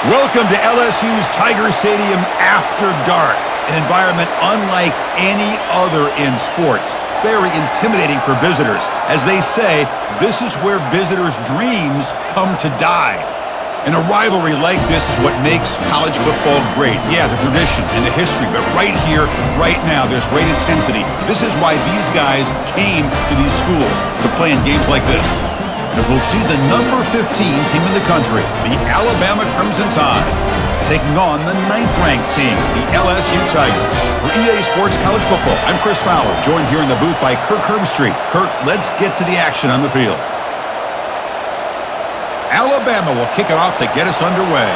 Welcome to LSU's Tiger Stadium after dark, an environment unlike any other in sports. Very intimidating for visitors. As they say, this is where visitors' dreams come to die. And a rivalry like this is what makes college football great. Yeah, the tradition and the history, but right here, right now, there's great intensity. This is why these guys came to these schools to play in games like this. As we'll see the number 15 team in the country, the Alabama Crimson Tide, taking on the 9th-ranked team, the LSU Tigers. For EA Sports College Football, I'm Chris Fowler, joined here in the booth by Kirk Herbstreit. Kirk, let's get to the action on the field. Alabama will kick it off to get us underway.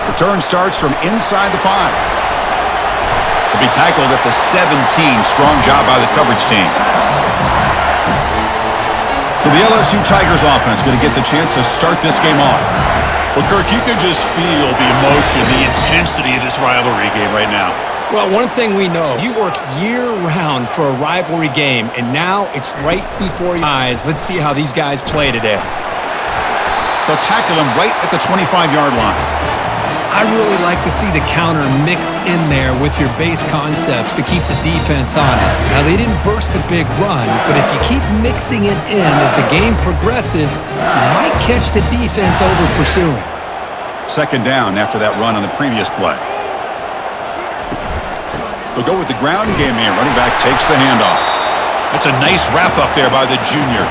Return starts from inside the 5. To be tackled at the 17. Strong job by the coverage team. So the LSU Tigers offense going to get the chance to start this game off. Well, Kirk, you can just feel the emotion, the intensity of this rivalry game right now. Well, one thing we know, you work year-round for a rivalry game, and now it's right before your eyes. Let's see how these guys play today. They'll tackle him right at the 25-yard line. I really like to see the counter mixed in there with your base concepts to keep the defense honest. Now, they didn't burst a big run, but if you keep mixing it in as the game progresses, you might catch the defense over pursuing. Second down after that run on the previous play. They'll go with the ground game here. Running back takes the handoff. That's a nice wrap up there by the junior.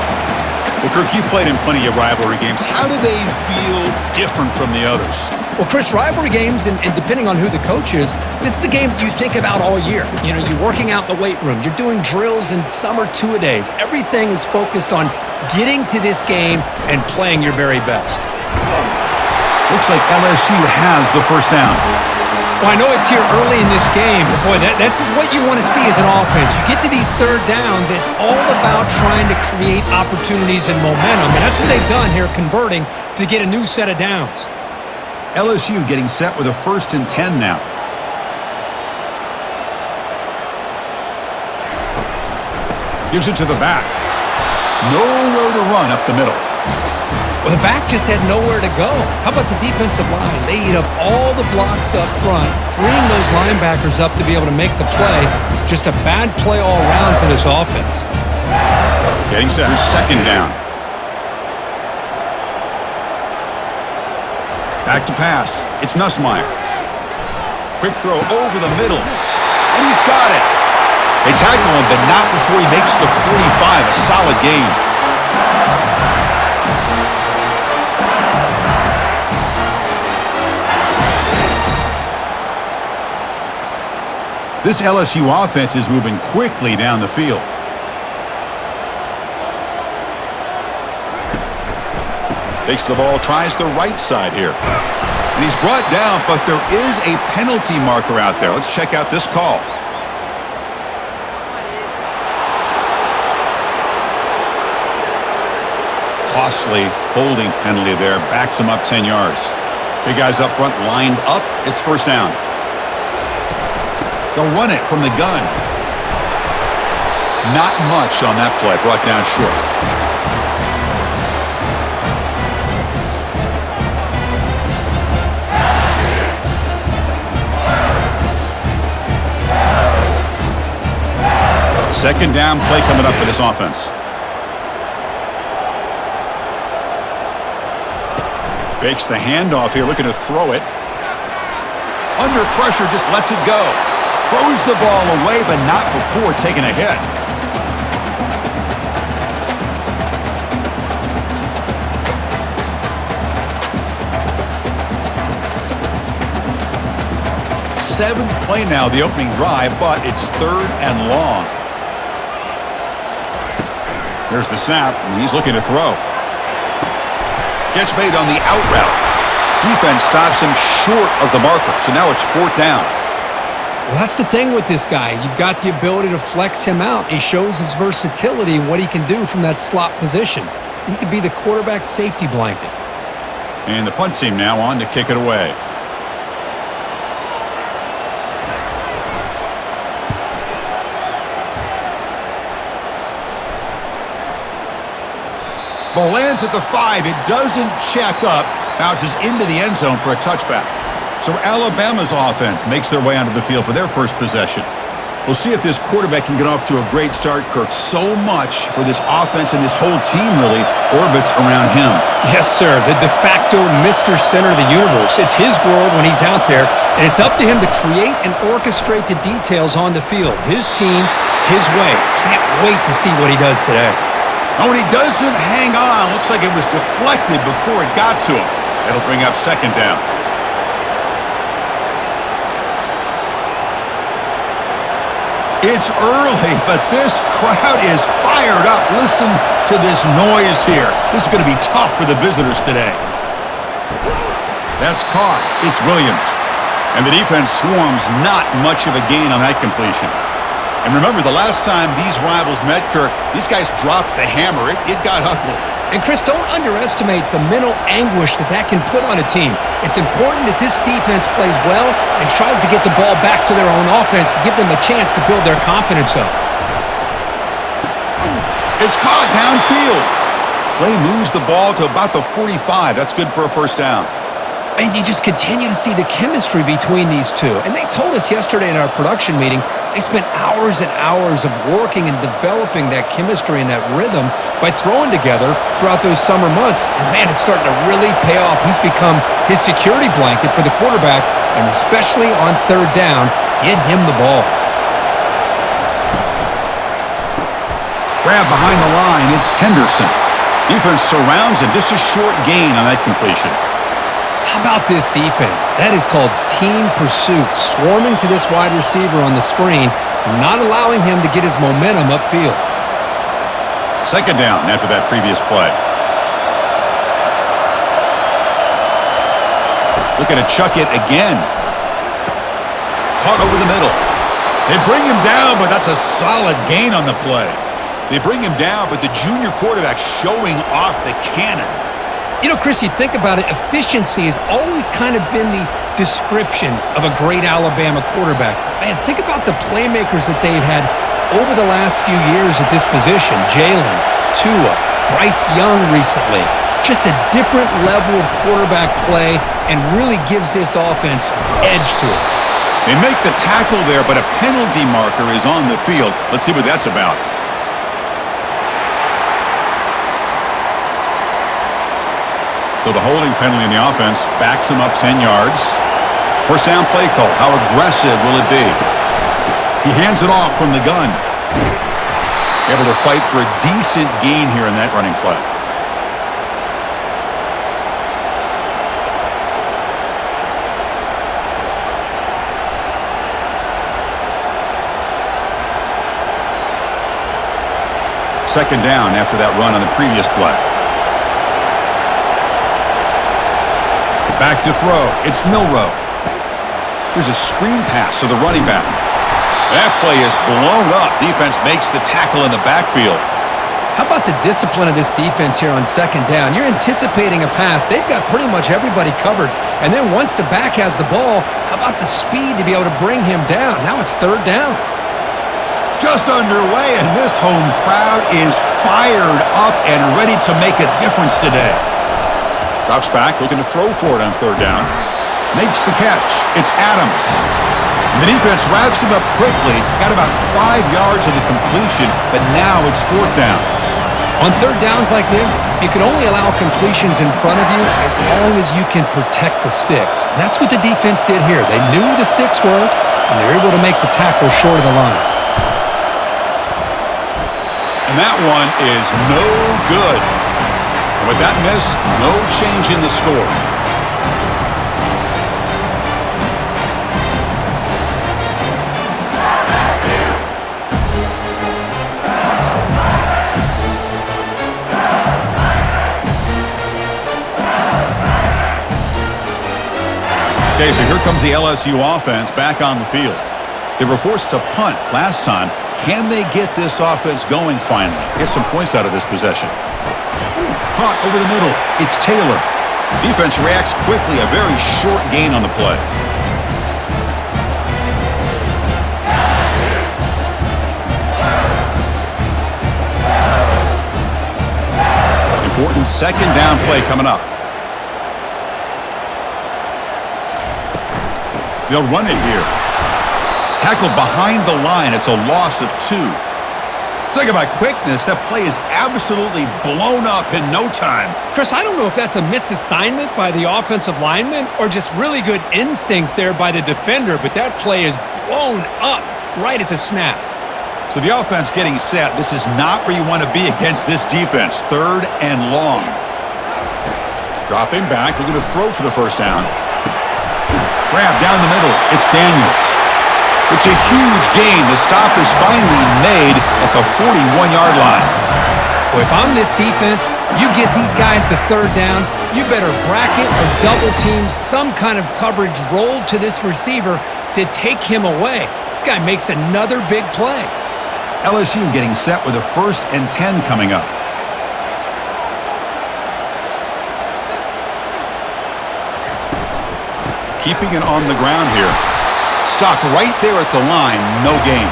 Well, Kirk, you played in plenty of rivalry games. How do they feel different from the others? Well, Chris, rivalry games, and depending on who the coach is, this is a game you think about all year. You know, you're working out in the weight room. You're doing drills and summer two-a-days. Everything is focused on getting to this game and playing your very best. Looks like LSU has the first down. Well, I know it's here early in this game, but boy, this is what you want to see as an offense. You get to these third downs, it's all about trying to create opportunities and momentum, and that's what they've done here, converting to get a new set of downs. LSU getting set with a 1st and 10 now. Gives it to the back. Nowhere to run up the middle. Well, the back just had nowhere to go. How about the defensive line? They eat up all the blocks up front, freeing those linebackers up to be able to make the play. Just a bad play all around for this offense. Getting set. Second down. Back to pass. It's Nussmeier. Quick throw over the middle. And he's got it. They tackle him, but not before he makes the 45. A solid gain. This LSU offense is moving quickly down the field. Takes the ball, tries the right side here. And he's brought down, but there is a penalty marker out there. Let's check out this call. Costly holding penalty there. Backs him up 10 yards. Big guys up front lined up. It's first down. They'll run it from the gun. Not much on that play. Brought down short. Second down play coming up for this offense. Fakes the handoff here, looking to throw it. Under pressure, just lets it go. Throws the ball away, but not before taking a hit. Seventh play now, the opening drive, but it's 3rd and long. There's the snap, and he's looking to throw. Catch made on the out route. Defense stops him short of the marker, so now it's 4th down. Well, that's the thing with this guy. You've got the ability to flex him out. He shows his versatility and what he can do from that slot position. He could be the quarterback's safety blanket. And the punt team now on to kick it away. Ball lands at the 5. It doesn't check up. Bounces into the end zone for a touchback. So Alabama's offense makes their way onto the field for their first possession. We'll see if this quarterback can get off to a great start, Kirk. So much for this offense and this whole team really orbits around him. Yes, sir. The de facto Mr. Center of the universe. It's his world when he's out there, and it's up to him to create and orchestrate the details on the field. His team, his way. Can't wait to see what he does today. Oh, and he doesn't hang on. Looks like it was deflected before it got to him. That'll bring up second down. It's early, but this crowd is fired up. Listen to this noise here. This is going to be tough for the visitors today. That's caught. It's Williams. And the defense swarms, not much of a gain on that completion. And remember, the last time these rivals met, Kirk, these guys dropped the hammer. It got ugly. And, Chris, don't underestimate the mental anguish that can put on a team. It's important that this defense plays well and tries to get the ball back to their own offense to give them a chance to build their confidence up. It's caught downfield. Play moves the ball to about the 45. That's good for a first down. And you just continue to see the chemistry between these two. And they told us yesterday in our production meeting they spent hours and hours of working and developing that chemistry and that rhythm by throwing together throughout those summer months. And, man, it's starting to really pay off. He's become his security blanket for the quarterback, and especially on third down, get him the ball. Grab behind the line. It's Henderson. Defense surrounds him. Just a short gain on that completion. How about this defense? That is called team pursuit, swarming to this wide receiver on the screen, not allowing him to get his momentum upfield. Second down after that previous play. Looking to chuck it again. Caught over the middle. They bring him down, but that's a solid gain on the play. They bring him down, but the junior quarterback showing off the cannon. You know, Chris, you think about it, efficiency has always kind of been the description of a great Alabama quarterback. But, man, think about the playmakers that they've had over the last few years at this position. Jalen, Tua, Bryce Young recently. Just a different level of quarterback play and really gives this offense edge to it. They make the tackle there, but a penalty marker is on the field. Let's see what that's about. So the holding penalty in the offense backs him up 10 yards. First down play call. How aggressive will it be? He hands it off from the gun. Able to fight for a decent gain here in that running play. Second down after that run on the previous play. Back to throw. It's Milroe. Here's a screen pass to the running back. That play is blown up. Defense makes the tackle in the backfield. How about the discipline of this defense here on second down? You're anticipating a pass. They've got pretty much everybody covered. And then once the back has the ball, how about the speed to be able to bring him down? Now it's third down. Just underway, and this home crowd is fired up and ready to make a difference today. Drops back, looking to throw for it on third down. Makes the catch. It's Adams. And the defense wraps him up quickly. Got about 5 yards of the completion, but now it's fourth down. On third downs like this, you can only allow completions in front of you as long as you can protect the sticks. And that's what the defense did here. They knew the sticks were, and they were able to make the tackle short of the line. And that one is no good. And with that miss, no change in the score. Okay, so here comes the LSU offense back on the field. They were forced to punt last time. Can they get this offense going finally? Get some points out of this possession. Caught over the middle. It's Taylor. Defense reacts quickly. A very short gain on the play. important second down play coming up. They'll run it here. Tackled behind the line. It's a loss of 2. Talk about quickness. That play is absolutely blown up in no time. Chris, I don't know if that's a misassignment by the offensive lineman or just really good instincts there by the defender, but that play is blown up right at the snap. So the offense getting set. This is not where you want to be against this defense. 3rd and long. Dropping back. Looking to throw for the first down. Grab down the middle. It's Daniels. It's a huge gain. The stop is finally made at the 41-yard line. Well, if I'm this defense, you get these guys to 3rd down, you better bracket or double team some kind of coverage rolled to this receiver to take him away. This guy makes another big play. LSU getting set with a 1st and 10 coming up. Keeping it on the ground here. Stopped right there at the line. No gain.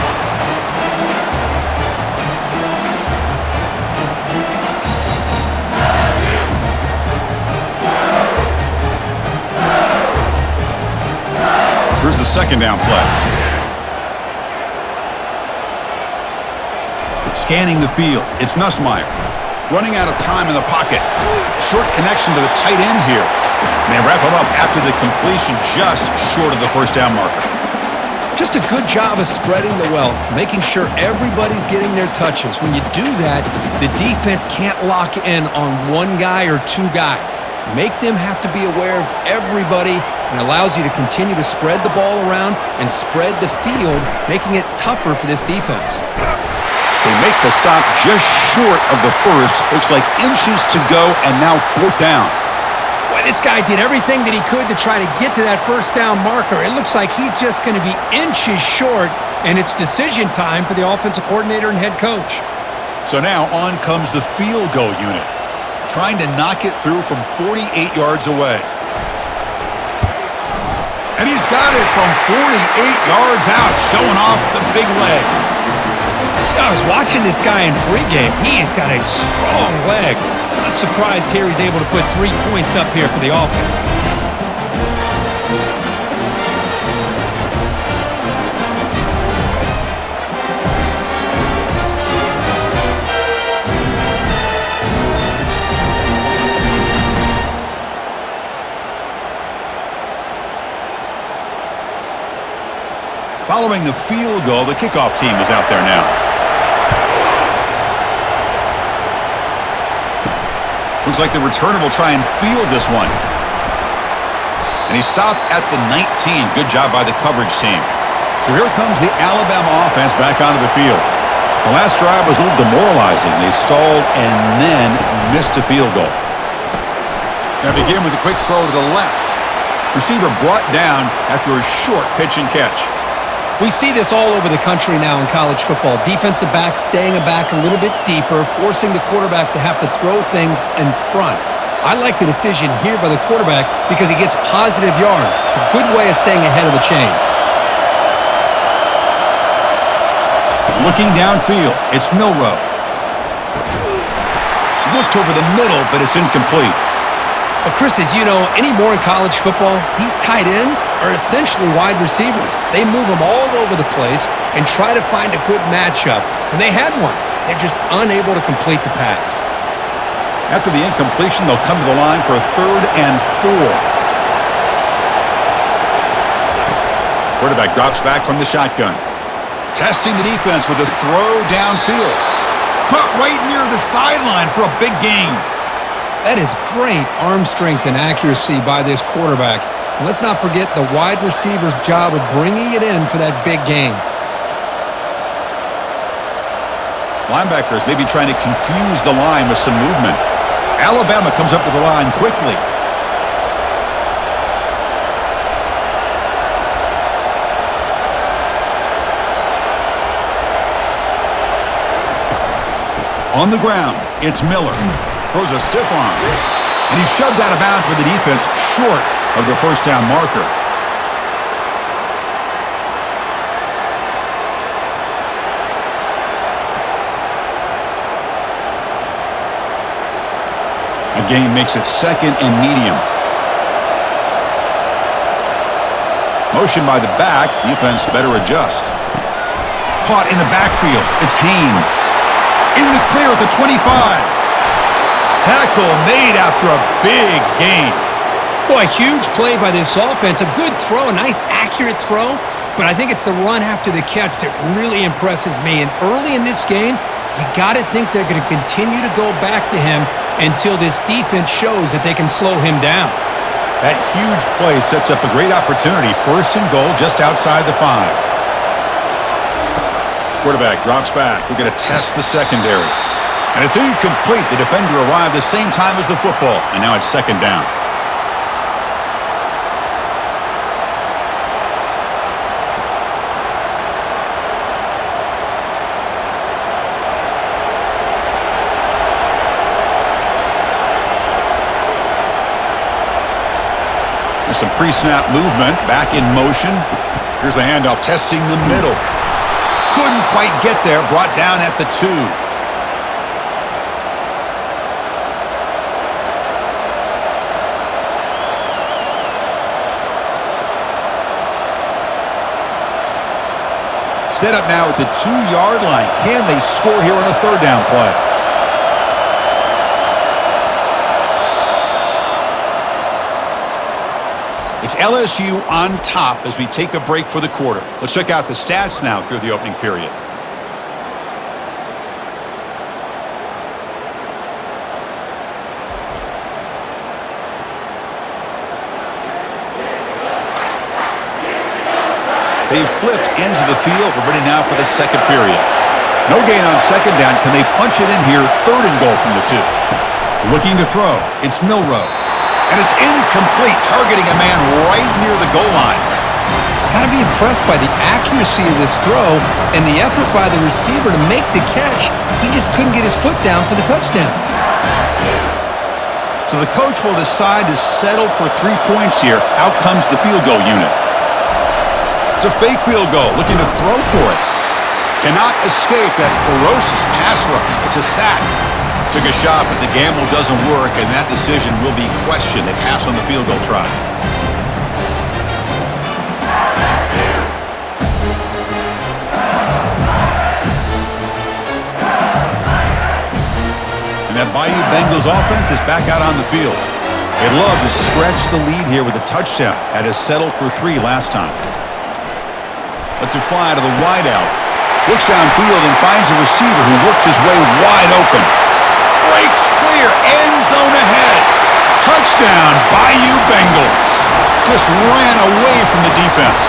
Here's the second down play. Scanning the field. It's Nussmeier. Running out of time in the pocket. Short connection to the tight end here. And they wrap him up after the completion just short of the first down marker. Just a good job of spreading the wealth, making sure everybody's getting their touches. When you do that, the defense can't lock in on one guy or 2 guys. Make them have to be aware of everybody, and allows you to continue to spread the ball around and spread the field, making it tougher for this defense. They make the stop just short of the first. Looks like inches to go, and now 4th down. Boy, this guy did everything that he could to try to get to that first down marker. It looks like he's just going to be inches short, and it's decision time for the offensive coordinator and head coach. So now on comes the field goal unit, trying to knock it through from 48 yards away. And he's got it from 48 yards out, showing off the big leg. I was watching this guy in pregame. He's got a strong leg. I'm surprised here he's able to put 3 points up here for the offense. Following the field goal, the kickoff team is out there now. Looks like the returner will try and field this one. And he stopped at the 19. Good job by the coverage team. So here comes the Alabama offense back onto the field. The last drive was a little demoralizing. They stalled and then missed a field goal. Now begin with a quick throw to the left. Receiver brought down after a short pitch and catch. We see this all over the country now in college football. Defensive backs staying back a little bit deeper, forcing the quarterback to have to throw things in front. I like the decision here by the quarterback because he gets positive yards. It's a good way of staying ahead of the chains. Looking downfield, it's Milroe. Looked over the middle, but it's incomplete. Well, Chris, as you know, anymore in college football, these tight ends are essentially wide receivers. They move them all over the place and try to find a good matchup. And they had one. They're just unable to complete the pass. After the incompletion, they'll come to the line for a 3rd and 4. Quarterback drops back from the shotgun. Testing the defense with a throw downfield. Caught right near the sideline for a big gain. That is great arm strength and accuracy by this quarterback. And let's not forget the wide receiver's job of bringing it in for that big gain. Linebackers maybe trying to confuse the line with some movement. Alabama comes up to the line quickly. On the ground, it's Miller. Throws a stiff arm. And he's shoved out of bounds by the defense short of the first down marker. A gain makes it second and medium. Motion by the back. Defense better adjust. Caught in the backfield. It's Haynes. In the clear at the 25. Tackle made after a big gain. Boy, huge play by this offense. A good throw, a nice accurate throw. But I think it's the run after the catch that really impresses me. And early in this game, you got to think they're going to continue to go back to him until this defense shows that they can slow him down. That huge play sets up a great opportunity. First and goal just outside the 5. Quarterback drops back. We're going to test the secondary. And it's incomplete. The defender arrived the same time as the football. And now it's second down. There's some pre-snap movement, back in motion. Here's the handoff, testing the middle. Couldn't quite get there, brought down at the 2. Set up now at the 2-yard line. Can they score here on a third down play? It's LSU on top as we take a break for the quarter. Let's check out the stats now through the opening period. They've flipped ends of the field. We're ready now for the second period. No gain on second down. Can they punch it in here? Third and goal from the 2. Looking to throw. It's Milroe. And it's incomplete, targeting a man right near the goal line. Got to be impressed by the accuracy of this throw and the effort by the receiver to make the catch. He just couldn't get his foot down for the touchdown. So the coach will decide to settle for 3 points here. Out comes the field goal unit. It's a fake field goal, looking to throw for it. Cannot escape that ferocious pass rush. It's a sack. Took a shot, but the gamble doesn't work, and that decision will be questioned. They pass on the field goal try. And that Bayou Bengals offense is back out on the field. They'd love to stretch the lead here with a touchdown. That has settled for 3 last time. Lets it fly to the wideout. Looks downfield and finds a receiver who worked his way wide open. Breaks clear, end zone ahead. Touchdown, Bayou Bengals. Just ran away from the defense.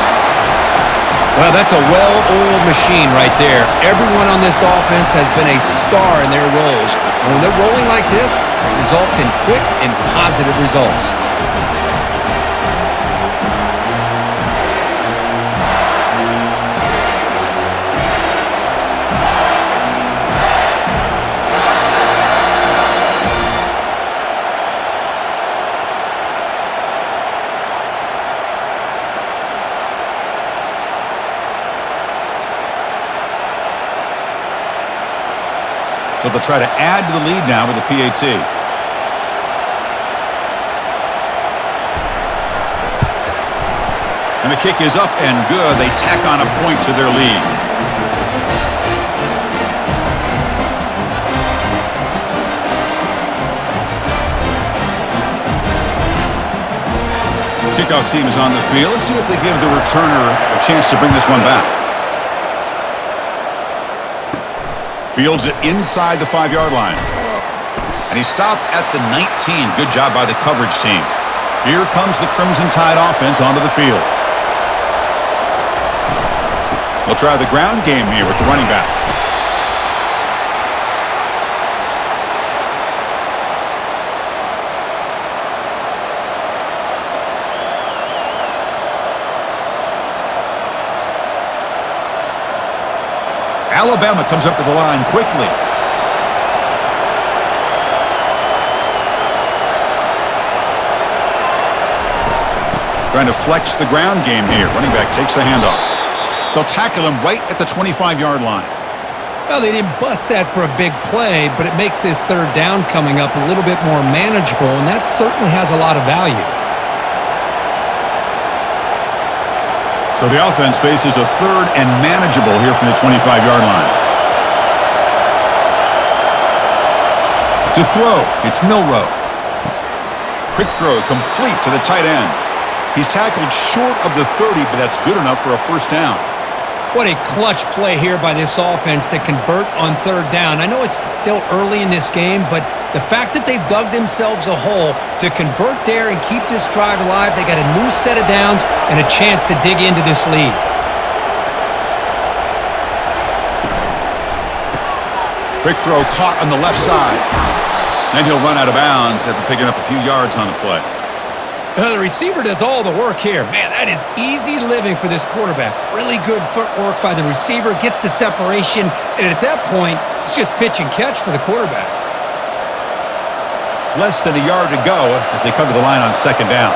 Well, that's a well-oiled machine right there. Everyone on this offense has been a star in their roles. And when they're rolling like this, it results in quick and positive results. So they'll try to add to the lead now with the PAT. And the kick is up and good. They tack on a point to their lead. Kickoff team is on the field. Let's see if they give the returner a chance to bring this one back. Fields it inside the 5-yard line. And he stopped at the 19. Good job by the coverage team. Here comes the Crimson Tide offense onto the field. They'll try the ground game here with the running back. Alabama comes up to the line quickly. Trying to flex the ground game here. Running back takes the handoff. They'll tackle him right at the 25-yard line. Well, they didn't bust that for a big play, but it makes this third down coming up a little bit more manageable, and that certainly has a lot of value. So the offense faces a third and manageable here from the 25-yard line. To throw, it's Milroe. Quick throw, complete to the tight end. He's tackled short of the 30, but that's good enough for a first down. What a clutch play here by this offense to convert on third down. I know it's still early in this game, but the fact that they've dug themselves a hole to convert there and keep this drive alive, they got a new set of downs and a chance to dig into this lead. Quick throw caught on the left side. Then he'll run out of bounds after picking up a few yards on the play. The receiver does all the work here. Man, that is easy living for this quarterback. Really good footwork by the receiver, gets the separation, and at that point, it's just pitch and catch for the quarterback. Less than a yard to go as they come to the line on second down.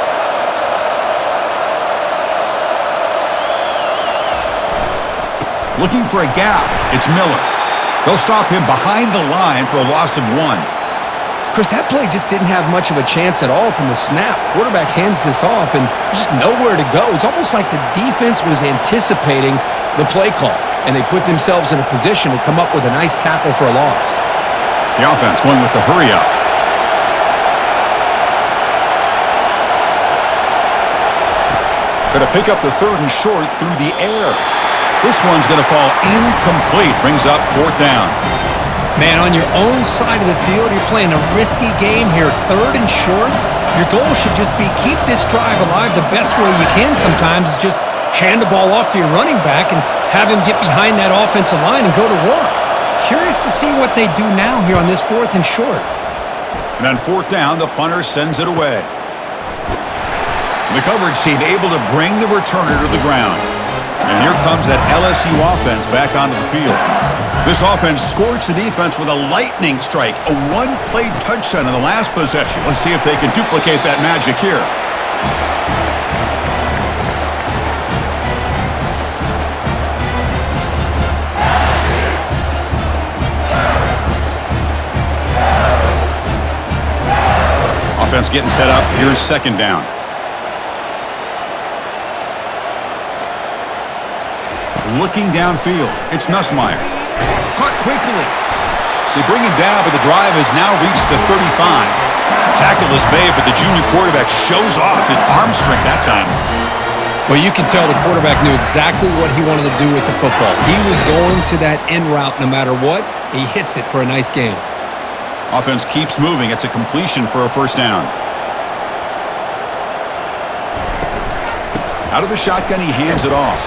Looking for a gap, it's Miller. They'll stop him behind the line for a loss of 1. Chris, that play just didn't have much of a chance at all from the snap. Quarterback hands this off and just nowhere to go. It's almost like the defense was anticipating the play call, and they put themselves in a position to come up with a nice tackle for a loss. The offense going with the hurry up. Going to pick up the third and short through the air. This one's going to fall incomplete. Brings up fourth down. Man, on your own side of the field, you're playing a risky game here, third and short. Your goal should just be keep this drive alive the best way you can sometimes is just hand the ball off to your running back and have him get behind that offensive line and go to work. Curious to see what they do now here on this fourth and short. And on fourth down, the punter sends it away. The coverage team able to bring the returner to the ground. And here comes that LSU offense back onto the field. This offense scorched the defense with a lightning strike, a one-play touchdown in the last possession. Let's see if they can duplicate that magic here. Offense getting set up. Here's second down. Looking downfield, it's Nussmeier. Caught quickly. They bring him down, but the drive has now reached the 35. Tackle is made, but the junior quarterback shows off his arm strength that time. Well, you can tell the quarterback knew exactly what he wanted to do with the football. He was going to that in route no matter what. He hits it for a nice gain. Offense keeps moving. It's a completion for a first down. Out of the shotgun, he hands it off.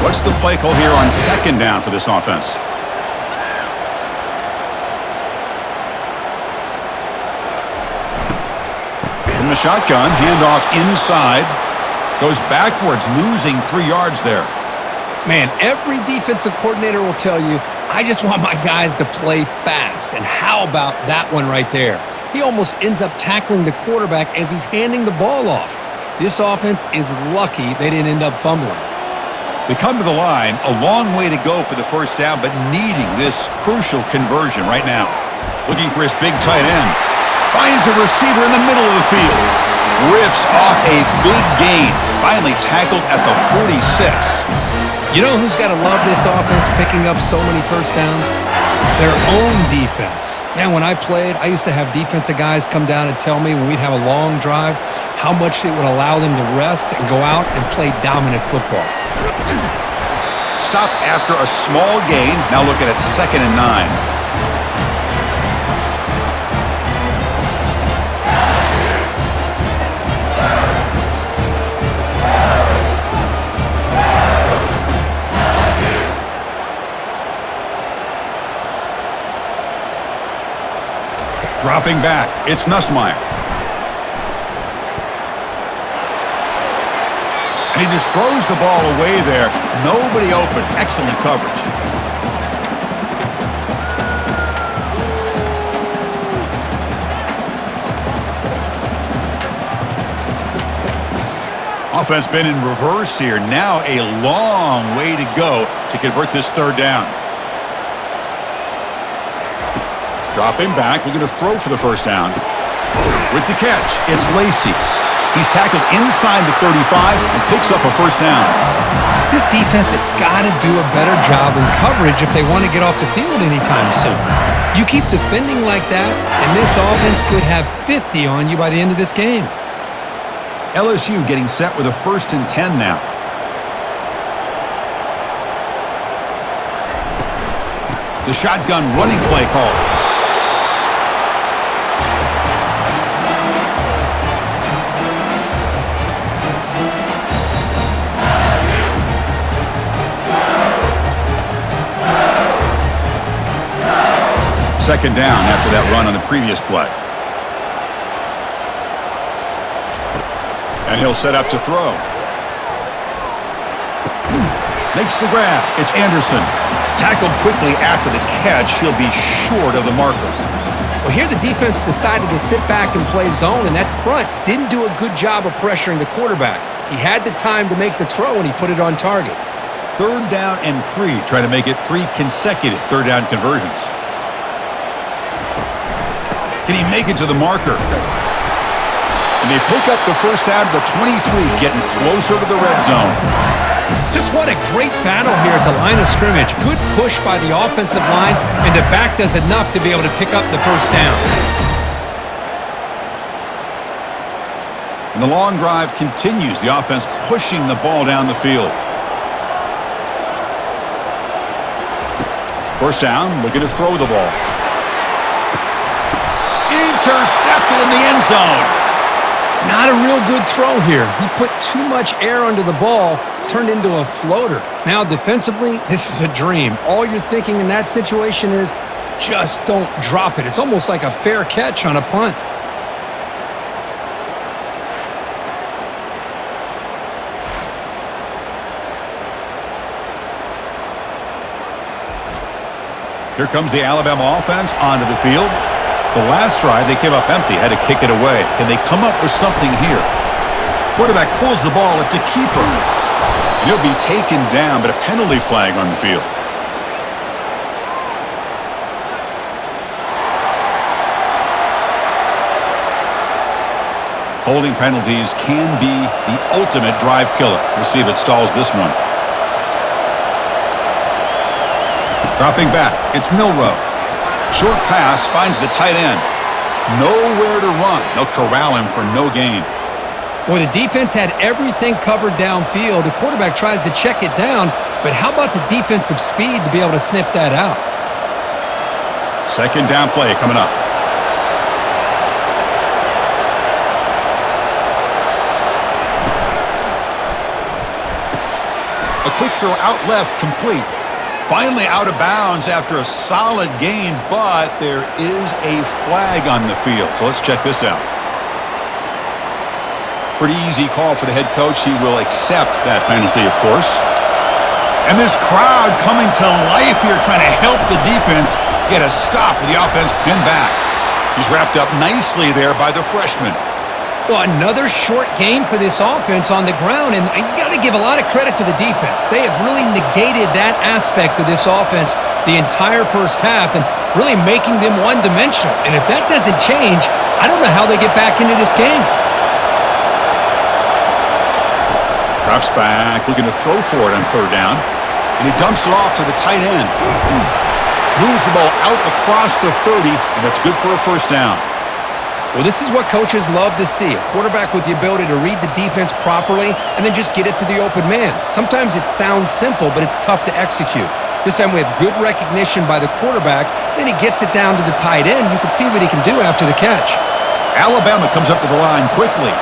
What's the play call here on second down for this offense? From the shotgun, handoff inside. Goes backwards, losing 3 yards there. Man, every defensive coordinator will tell you, I just want my guys to play fast. And how about that one right there? He almost ends up tackling the quarterback as he's handing the ball off. This offense is lucky they didn't end up fumbling. They come to the line, a long way to go for the first down, but needing this crucial conversion right now. Looking for his big tight end. Finds a receiver in the middle of the field. Rips off a big gain. Finally tackled at the 46. You know who's got to love this offense picking up so many first downs? Their own defense. Man, when I played, I used to have defensive guys come down and tell me when we'd have a long drive how much it would allow them to rest and go out and play dominant football. Stop after a small gain. Now looking at 2nd and 9. Dropping back, it's Nussmeier. And he just throws the ball away there. Nobody open. Excellent coverage. Offense been in reverse here. Now a long way to go to convert this third down. Dropping back, looking to throw for the first down. With the catch, it's Lacy. He's tackled inside the 35 and picks up a first down. This defense has got to do a better job in coverage if they want to get off the field anytime soon. You keep defending like that, and this offense could have 50 on you by the end of this game. LSU getting set with a 1st and 10 now. The shotgun running play call. Second down after that run on the previous play. And he'll set up to throw. Makes the grab. It's Anderson. Tackled quickly after the catch. He'll be short of the marker. Well, here the defense decided to sit back and play zone, and that front didn't do a good job of pressuring the quarterback. He had the time to make the throw, and he put it on target. 3rd down and 3. Trying to make it 3 consecutive third down conversions. Can he make it to the marker? And they pick up the first out of the 23, getting closer to the red zone. Just what a great battle here at the line of scrimmage. Good push by the offensive line, and the back does enough to be able to pick up the first down. And the long drive continues. The offense pushing the ball down the field. First down, looking to throw the ball. Intercepted in the end zone. Not a real good throw here. He put too much air under the ball, turned into a floater. Now defensively, this is a dream. All you're thinking in that situation is just don't drop it. It's almost like a fair catch on a punt. Here comes the Alabama offense onto the field. The last drive, they came up empty, had to kick it away. Can they come up with something here? Quarterback pulls the ball. It's a keeper. He'll be taken down, but a penalty flag on the field. Holding penalties can be the ultimate drive killer. We'll see if it stalls this one. Dropping back, it's Milroe. Short pass finds the tight end. Nowhere to run. They'll corral him for no gain. Well, the defense had everything covered downfield. The quarterback tries to check it down, but how about the defensive speed to be able to sniff that out? Second down play coming up. A quick throw out left, complete. Finally out of bounds after a solid gain, but there is a flag on the field. So let's check this out. Pretty easy call for the head coach. He will accept that penalty, of course. And this crowd coming to life here, trying to help the defense get a stop with the offense pinned back. He's wrapped up nicely there by the freshman. Well, another short game for this offense on the ground, and you got to give a lot of credit to the defense. They have really negated that aspect of this offense the entire first half and really making them one-dimensional. And if that doesn't change, I don't know how they get back into this game. Drops back, looking to throw for it on third down, and he dumps it off to the tight end. Moves the ball out across the 30, and that's good for a first down. Well, this is what coaches love to see, a quarterback with the ability to read the defense properly and then just get it to the open man. Sometimes it sounds simple, but it's tough to execute. This time we have good recognition by the quarterback, then he gets it down to the tight end. You can see what he can do after the catch. Alabama comes up to the line quickly.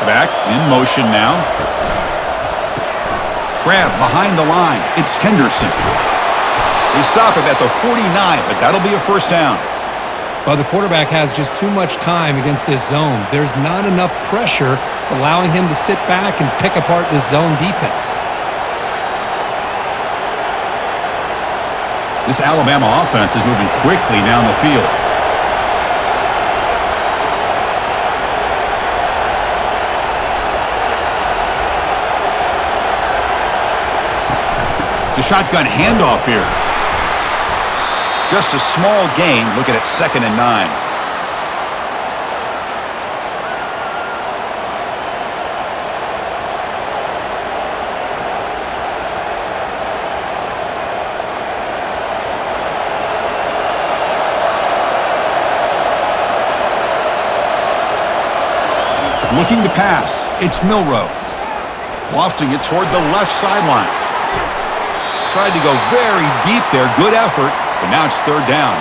Back, in motion now. Grab behind the line. It's Henderson. They stop him at the 49, but that'll be a first down. Well, the quarterback has just too much time against this zone. There's not enough pressure. It's allowing him to sit back and pick apart this zone defense. This Alabama offense is moving quickly down the field. The shotgun handoff here. Just a small gain, looking at 2nd and 9. Looking to pass. It's Milroe. Lofting it toward the left sideline. Tried to go very deep there. Good effort, but now it's 3rd down.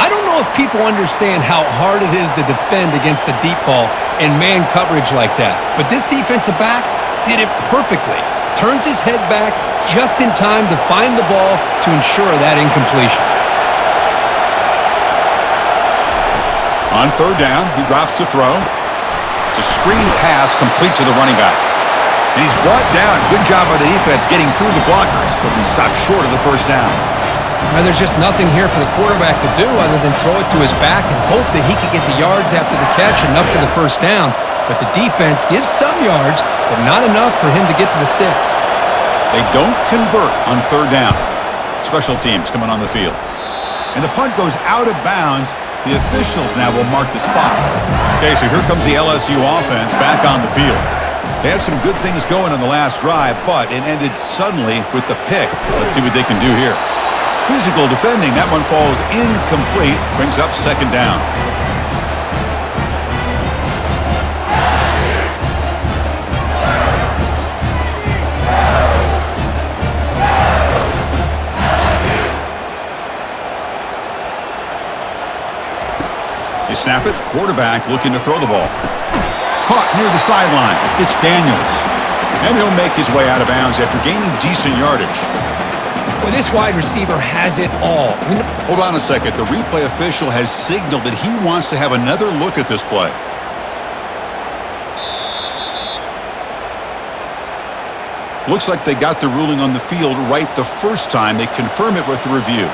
I don't know if people understand how hard it is to defend against a deep ball and man coverage like that. But this defensive back did it perfectly. Turns his head back just in time to find the ball to ensure that incompletion. On 3rd down, he drops to throw. It's a screen pass complete to the running back. And he's brought down. Good job by the defense getting through the blockers, but he stopped short of the 1st down. Well, there's just nothing here for the quarterback to do other than throw it to his back and hope that he can get the yards after the catch, enough for the 1st down. But the defense gives some yards, but not enough for him to get to the sticks. They don't convert on 3rd down. Special teams coming on the field. And the punt goes out of bounds. The officials now will mark the spot. Okay, so here comes the LSU offense back on the field. They had some good things going on the last drive, but it ended suddenly with the pick. Let's see what they can do here. Physical defending. That one falls incomplete. Brings up 2nd down. You snap it. Quarterback looking to throw the ball. Caught near the sideline. It's Daniels. And he'll make his way out of bounds after gaining decent yardage. Well, this wide receiver has it all. Hold on a second. The replay official has signaled that he wants to have another look at this play. Looks like they got the ruling on the field right the first time. They confirm it with the review.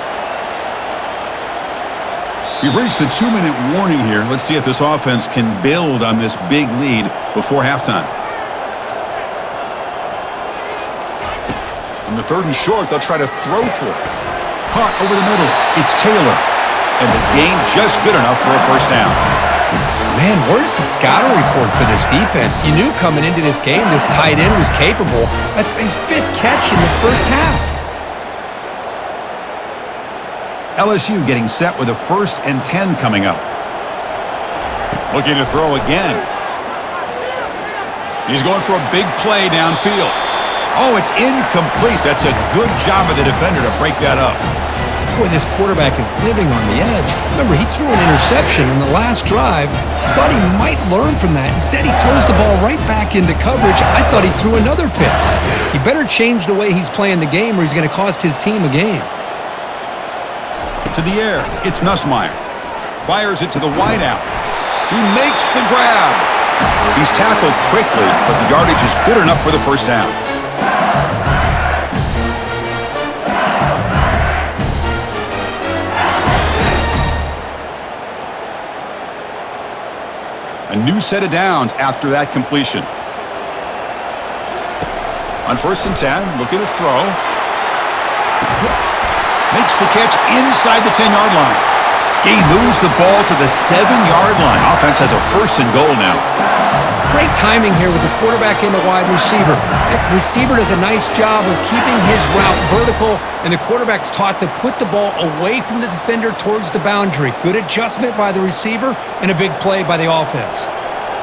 We've reached the 2-minute warning here. Let's see if this offense can build on this big lead before halftime. On the 3rd and short, they'll try to throw for it. Caught over the middle. It's Taylor. And the gain just good enough for a 1st down. Man, where's the scouting report for this defense? You knew coming into this game this tight end was capable. That's his 5th catch in this 1st half. LSU getting set with a 1st and 10 coming up. Looking to throw again. He's going for a big play downfield. Oh, it's incomplete. That's a good job of the defender to break that up. Boy, this quarterback is living on the edge. Remember, he threw an interception in the last drive. Thought he might learn from that. Instead, he throws the ball right back into coverage. I thought he threw another pick. He better change the way he's playing the game or he's going to cost his team a game. To the air, it's Nussmeier. Fires it to the wideout. He makes the grab. He's tackled quickly, but the yardage is good enough for the 1st down. A new set of downs after that completion. On 1st and 10, looking to throw. Makes the catch inside the 10-yard line. He moves the ball to the 7-yard line. Offense has a 1st and goal now. Great timing here with the quarterback and the wide receiver. That receiver does a nice job of keeping his route vertical, and the quarterback's taught to put the ball away from the defender towards the boundary. Good adjustment by the receiver and a big play by the offense.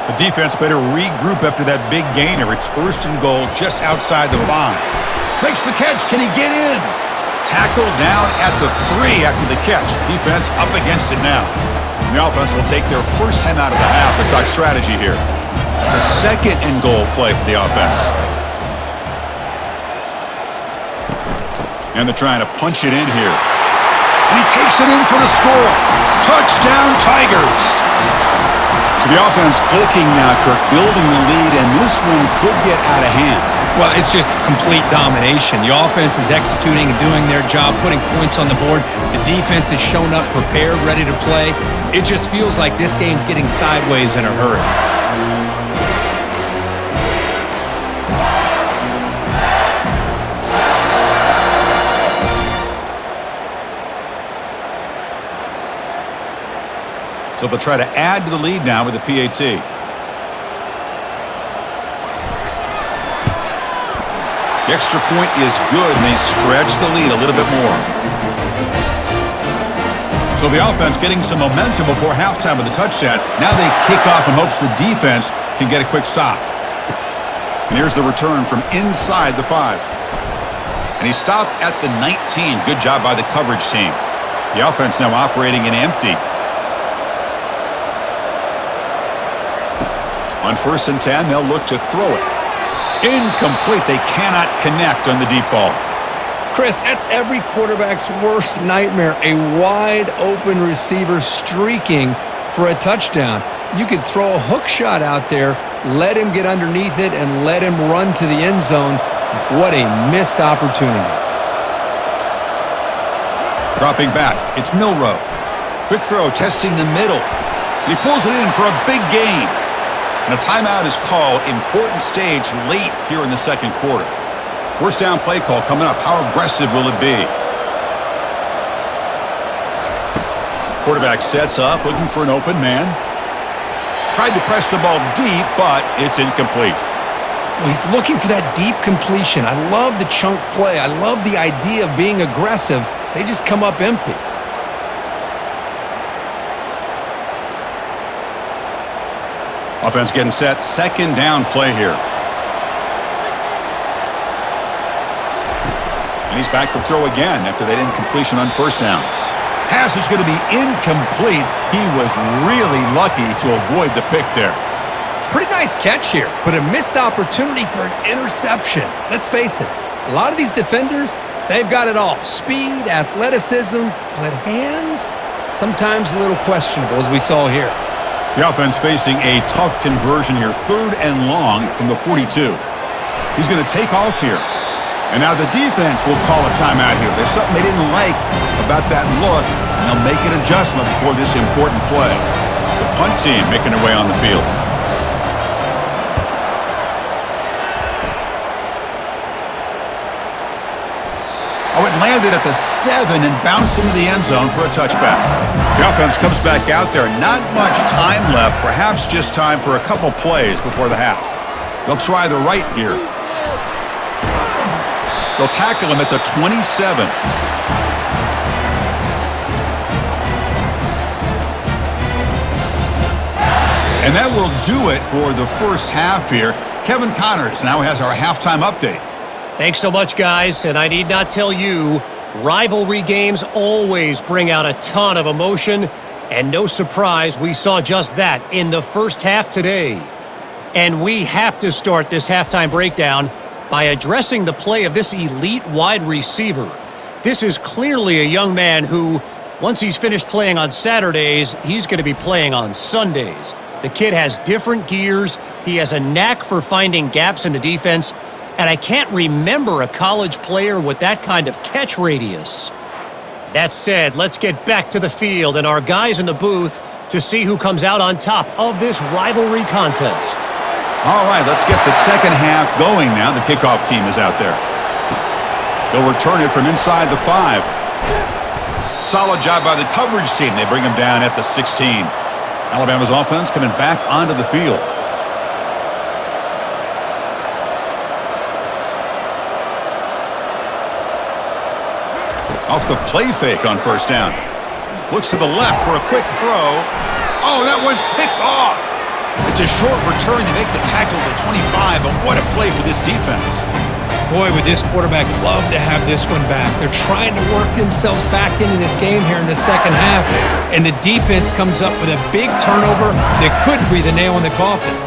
The defense better regroup after that big gainer. It's 1st and goal just outside the 5. Makes the catch. Can he get in? Tackled down at the 3 after the catch. Defense up against it now. The offense will take their 1st time out of the half. They talk strategy here. It's a 2nd and goal play for the offense. And they're trying to punch it in here. And he takes it in for the score. Touchdown, Tigers. So the offense clicking now, Kirk, building the lead, and this one could get out of hand. Well, it's just complete domination. The offense is executing and doing their job, putting points on the board. The defense has shown up, prepared, ready to play. It just feels like this game's getting sideways in a hurry. So they'll try to add to the lead now with a PAT. The extra point is good, and they stretch the lead a little bit more. So the offense getting some momentum before halftime with a touchdown. Now they kick off in hopes the defense can get a quick stop. And here's the return from inside the 5. And he stopped at the 19. Good job by the coverage team. The offense now operating in empty. On 1st and 10, they'll look to throw it. Incomplete. They cannot connect on the deep ball. Chris, that's every quarterback's worst nightmare. A wide open receiver streaking for a touchdown. You could throw a hook shot out there, let him get underneath it, and let him run to the end zone. What a missed opportunity. Dropping back, it's Milrow. Quick throw, testing the middle. He pulls it in for a big gain. And a timeout is called. Important stage late here in the second quarter. First down play call coming up. How aggressive will it be? Quarterback sets up, looking for an open man. Tried to press the ball deep, but it's incomplete. Well, he's looking for that deep completion. I love the chunk play. I love the idea of being aggressive. They just come up empty. Offense getting set. Second down play here. And he's back to throw again after that incompletion on first down. Pass is going to be incomplete. He was really lucky to avoid the pick there. Pretty nice catch here, but a missed opportunity for an interception. Let's face it, a lot of these defenders, they've got it all. Speed, athleticism, but hands, sometimes a little questionable, as we saw here. The offense facing a tough conversion here. 3rd and long from the 42. He's going to take off here. And now the defense will call a timeout here. There's something they didn't like about that look, and they'll make an adjustment before this important play. The punt team making their way on the field. Oh, it landed at the 7 and bounced into the end zone for a touchback. The offense comes back out there. Not much time left. Perhaps just time for a couple plays before the half. They'll try the right here. They'll tackle him at the 27. And that will do it for the first half here. Kevin Connors now has our halftime update. Thanks so much, guys, and I need not tell you, rivalry games always bring out a ton of emotion, and no surprise, we saw just that in the first half today. And we have to start this halftime breakdown by addressing the play of this elite wide receiver. This is clearly a young man who, once he's finished playing on Saturdays, he's going to be playing on Sundays. The kid has different gears. He has a knack for finding gaps in the defense. And I can't remember a college player with that kind of catch radius. That said, let's get back to the field and our guys in the booth to see who comes out on top of this rivalry contest. All right, let's get the second half going now. The kickoff team is out there. They'll return it from inside the 5. Solid job by the coverage team. They bring him down at the 16. Alabama's offense coming back onto the field. Off the play fake on first down. Looks to the left for a quick throw. Oh, that one's picked off. It's a short return. They make the tackle at the 25, but what a play for this defense. Boy, would this quarterback love to have this one back. They're trying to work themselves back into this game here in the second half, and the defense comes up with a big turnover that could be the nail in the coffin.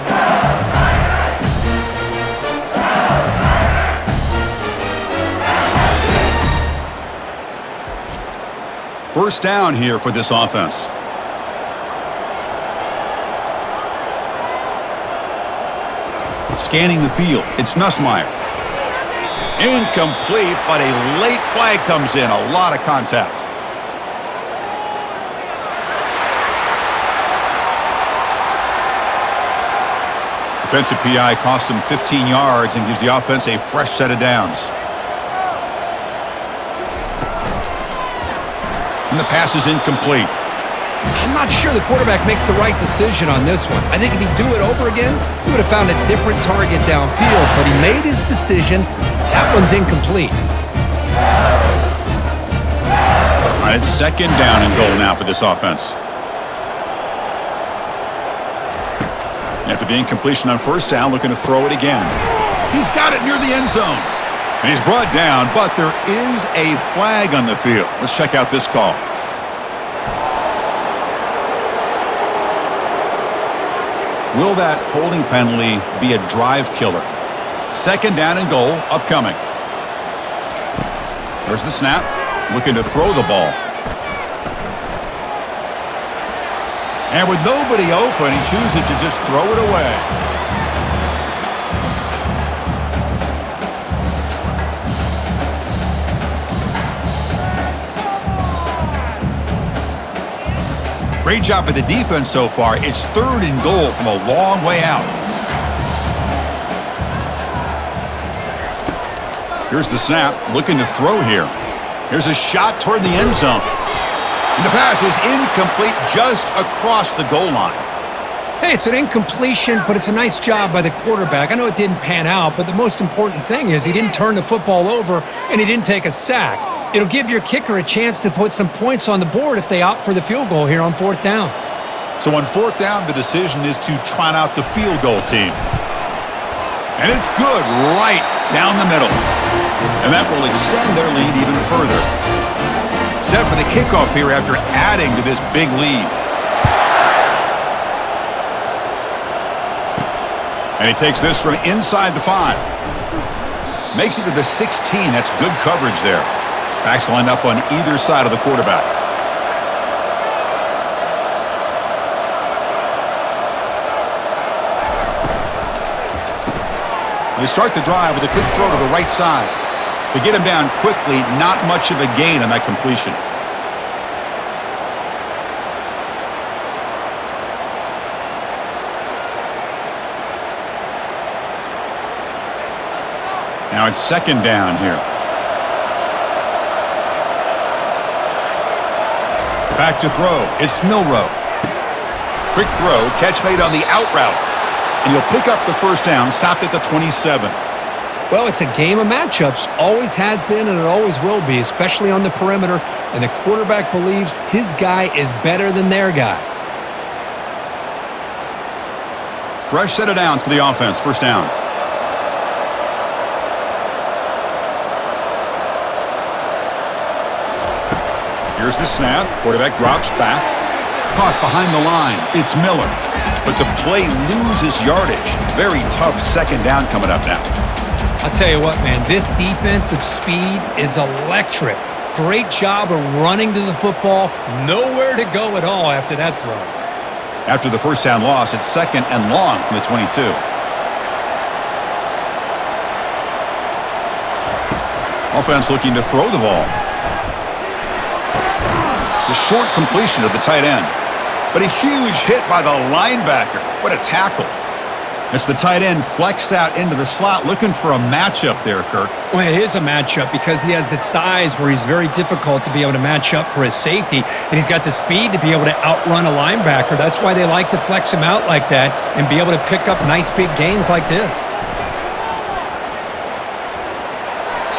First down here for this offense. Scanning the field, it's Nussmeier. Incomplete, but a late flag comes in. A lot of contact. Defensive PI cost him 15 yards and gives the offense a fresh set of downs. And the pass is incomplete. I'm not sure the quarterback makes the right decision on this one. I think if he'd do it over again, he would have found a different target downfield, but he made his decision. That one's incomplete. All right, it's 2nd down and goal now for this offense. After the incompletion on 1st down, looking to throw it again. He's got it near the end zone. And he's brought down, but there is a flag on the field. Let's check out this call. Will that holding penalty be a drive killer? 2nd down and goal, upcoming. There's the snap. Looking to throw the ball. And with nobody open, he chooses to just throw it away. Great job by the defense so far. It's 3rd and goal from a long way out. Here's the snap. Looking to throw here. Here's a shot toward the end zone. And the pass is incomplete just across the goal line. Hey, it's an incompletion, but it's a nice job by the quarterback. I know it didn't pan out, but the most important thing is he didn't turn the football over and he didn't take a sack. It'll give your kicker a chance to put some points on the board if they opt for the field goal here on 4th down. So on 4th down, the decision is to trot out the field goal team. And it's good right down the middle. And that will extend their lead even further. Set for the kickoff here after adding to this big lead. And he takes this from inside the 5. Makes it to the 16. That's good coverage there. Backs lined up on either side of the quarterback. They start the drive with a quick throw to the right side. To get him down quickly, not much of a gain on that completion. Now it's 2nd down here. Back to throw. It's Milrow. Quick throw. Catch made on the out route. And he'll pick up the 1st down. Stopped at the 27. Well, it's a game of matchups. Always has been and it always will be, especially on the perimeter. And the quarterback believes his guy is better than their guy. Fresh set of downs for the offense. 1st down. Here's the snap. Quarterback drops back. Caught behind the line. It's Miller. But the play loses yardage. Very tough 2nd down coming up now. I'll tell you what, man, this defensive speed is electric. Great job of running to the football. Nowhere to go at all after that throw. After the 1st down loss, it's 2nd and long from the 22. Offense looking to throw the ball. The short completion of the tight end. But a huge hit by the linebacker. What a tackle. It's the tight end flexed out into the slot, looking for a matchup there, Kirk. Well, it is a matchup because he has the size where he's very difficult to be able to match up for his safety, and he's got the speed to be able to outrun a linebacker. That's why they like to flex him out like that and be able to pick up nice big gains like this.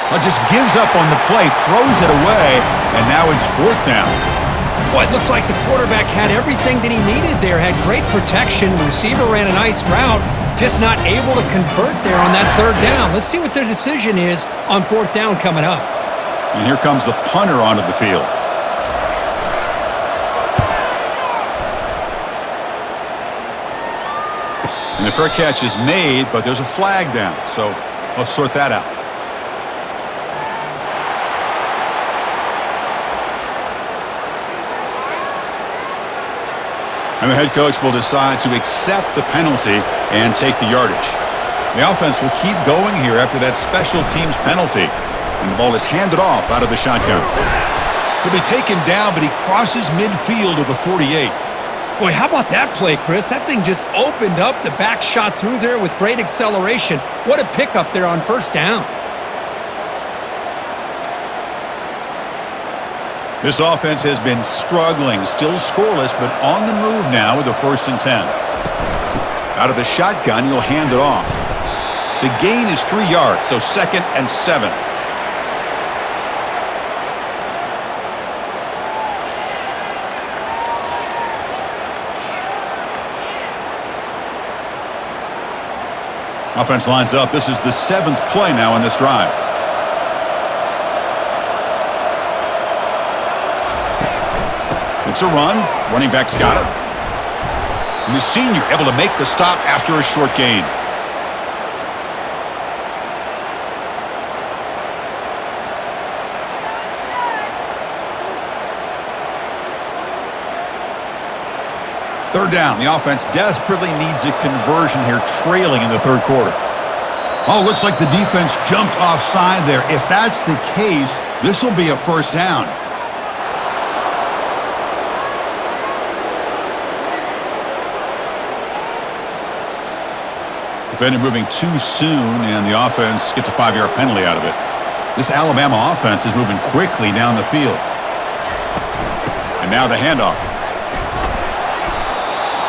Well, just gives up on the play, throws it away, and now it's 4th down. Well, it looked like the quarterback had everything that he needed there, had great protection, receiver ran a nice route, just not able to convert there on that 3rd down. Let's see what their decision is on 4th down coming up. And here comes the punter onto the field. And the fair catch is made, but there's a flag down, so let's sort that out. And the head coach will decide to accept the penalty and take the yardage. The offense will keep going here after that special teams penalty. And the ball is handed off out of the shotgun. He'll be taken down, but he crosses midfield of the 48. Boy, how about that play, Chris? That thing just opened up. The back shot through there with great acceleration. What a pickup there on 1st down. This offense has been struggling, still scoreless, but on the move now with a 1st and 10. Out of the shotgun, he'll hand it off. The gain is 3 yards, so 2nd and 7. Offense lines up. This is the 7th play now in this drive. It's a run. Running back's got it. And the senior able to make the stop after a short gain. Third down. The offense desperately needs a conversion here, trailing in the 3rd quarter. Oh, looks like the defense jumped offside there. If that's the case, this will be a 1st down. Defender moving too soon, and the offense gets a 5-yard penalty out of it. This Alabama offense is moving quickly down the field. And now the handoff.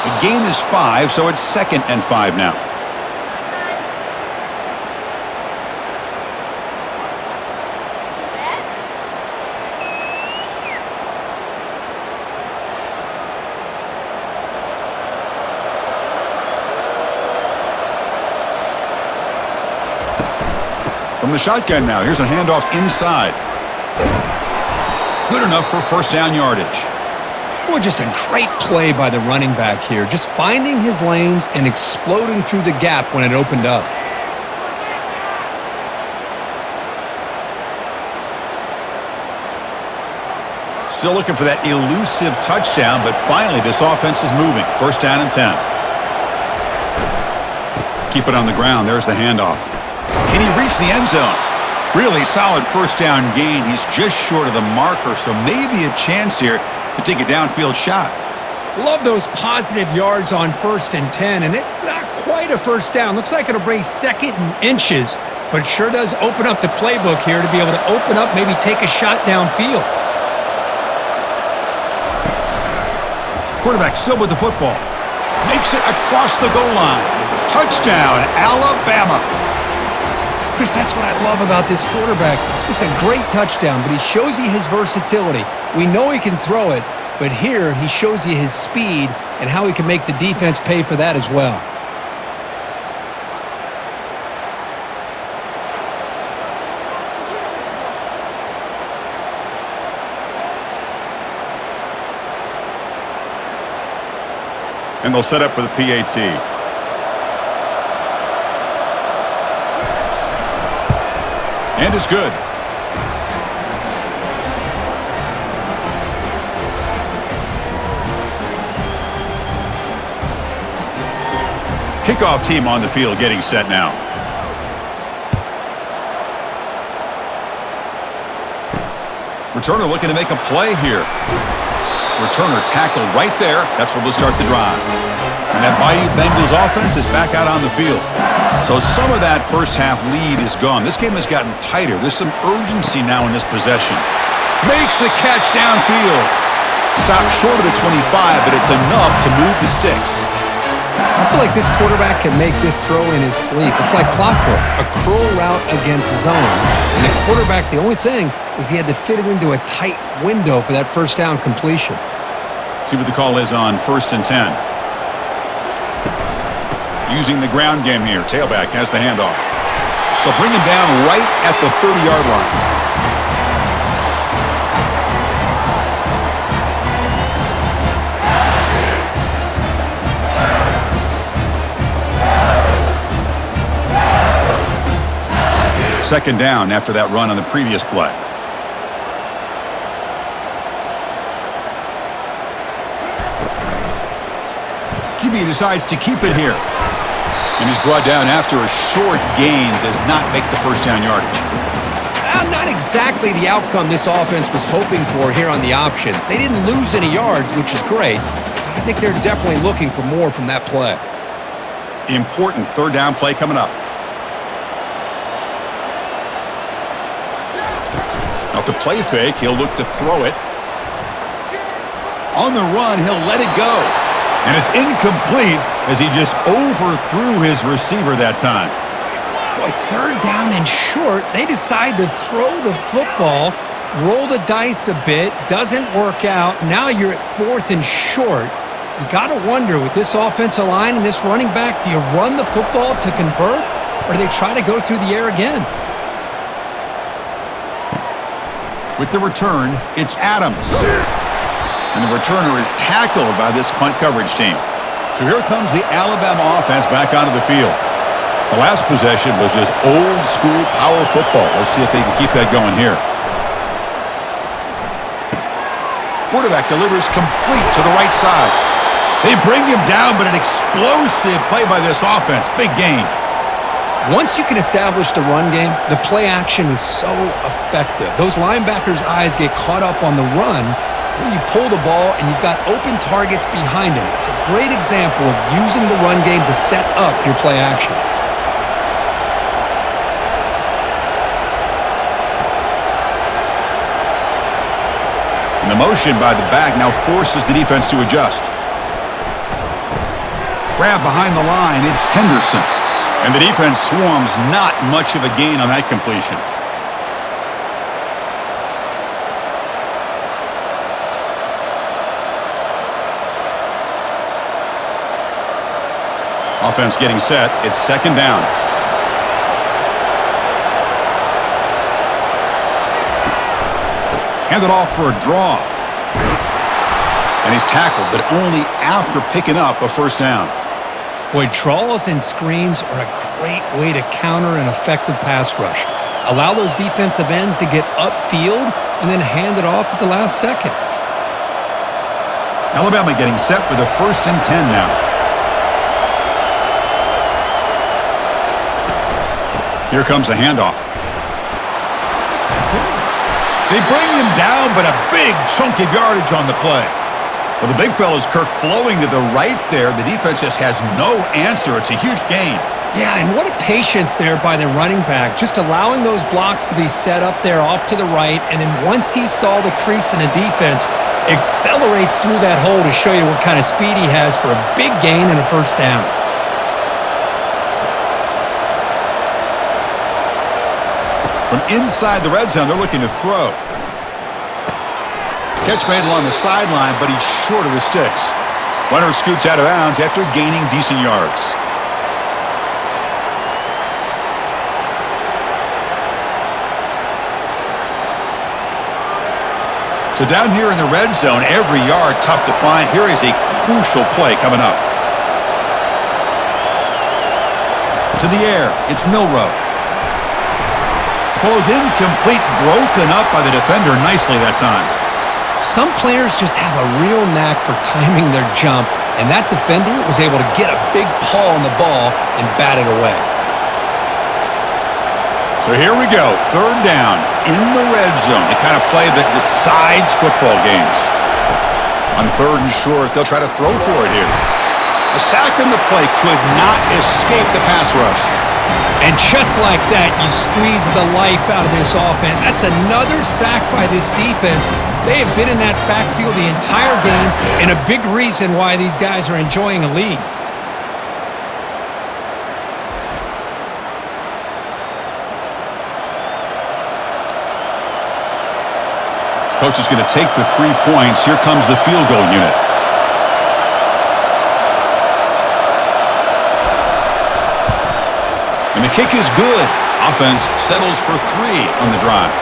The gain is 5, so it's 2nd and 5 now. From the shotgun now, here's a handoff inside. Good enough for 1st down yardage. Well, just a great play by the running back here. Just finding his lanes and exploding through the gap when it opened up. Still looking for that elusive touchdown, but finally this offense is moving. 1st down and 10. Keep it on the ground. There's the handoff. Can he reach the end zone? Really solid 1st down gain. He's just short of the marker, so maybe a chance here to take a downfield shot. Love those positive yards on 1st and 10, and it's not quite a 1st down. Looks like it'll bring 2nd and inches, but it sure does open up the playbook here to be able to open up, maybe take a shot downfield. Quarterback still with the football. Makes it across the goal line. Touchdown, Alabama. Chris, that's what I love about this quarterback. It's a great touchdown, but he shows you his versatility. We know he can throw it, but here he shows you his speed and how he can make the defense pay for that as well. And they'll set up for the PAT. And it's good. Kickoff team on the field getting set now. Returner looking to make a play here. Returner tackled right there. That's where they'll start the drive. And that Bayou Bengals offense is back out on the field. So some of that 1st half lead is gone. This game has gotten tighter. There's some urgency now in this possession. Makes the catch downfield. Stopped short of the 25, but it's enough to move the sticks. I feel like this quarterback can make this throw in his sleep. It's like clockwork, a curl route against zone. And the quarterback, the only thing is he had to fit it into a tight window for that 1st down completion. See what the call is on 1st and 10. Using the ground game here. Tailback has the handoff. They'll bring him down right at the 30-yard line. Second down after that run on the previous play. QB decides to keep it here. And he's brought down after a short gain. Does not make the 1st down yardage. Not exactly the outcome this offense was hoping for here on the option. They didn't lose any yards, which is great. I think they're definitely looking for more from that play. Important 3rd down play coming up. Off the play fake, he'll look to throw it. On the run, he'll let it go. And it's incomplete as he just overthrew his receiver that time. Boy, third down and short. They decide to throw the football, roll the dice a bit, doesn't work out. Now you're at fourth and short. You got to wonder, with this offensive line and this running back, do you run the football to convert, or do they try to go through the air again? With the return, it's Adams. And the returner is tackled by this punt coverage team. So here comes the Alabama offense back onto the field. The last possession was just old-school power football. Let's see if they can keep that going here. Quarterback delivers complete to the right side. They bring him down, but an explosive play by this offense. Big gain. Once you can establish the run game, the play action is so effective. Those linebackers' eyes get caught up on the run. Then you pull the ball, and you've got open targets behind him. It's a great example of using the run game to set up your play action. And the motion by the back now forces the defense to adjust. Grab behind the line, it's Henderson. And the defense swarms, not much of a gain on that completion. Offense getting set. It's second down. Handed off for a draw. And he's tackled, but only after picking up a first down. Boy, draws and screens are a great way to counter an effective pass rush. Allow those defensive ends to get upfield and then hand it off at the last second. Alabama getting set with a 1st and 10 now. Here comes the handoff. They bring him down, but a big chunk of yardage on the play. Well, the big fella's Kirk flowing to the right there. The defense just has no answer. It's a huge gain. Yeah, and what a patience there by the running back, just allowing those blocks to be set up there off to the right, and then once he saw the crease in the defense, accelerates through that hole to show you what kind of speed he has for a big gain and a first down. From inside the red zone, they're looking to throw. Catch made along the sideline, but he's short of the sticks. Runner scoots out of bounds after gaining decent yards. So down here in the red zone, every yard tough to find. Here is a crucial play coming up. To the air, it's Milroe. Ball is incomplete, broken up by the defender nicely that time. Some players just have a real knack for timing their jump, and that defender was able to get a big paw on the ball and bat it away. So here we go, third down in the red zone, the kind of play that decides football games. On 3rd and short, they'll try to throw for it here. A sack in the play could not escape the pass rush. And just like that, you squeeze the life out of this offense. That's another sack by this defense. They have been in that backfield the entire game, and a big reason why these guys are enjoying a lead. Coach is going to take the 3 points. Here comes the field goal unit. And the kick is good. Offense settles for 3 on the drive.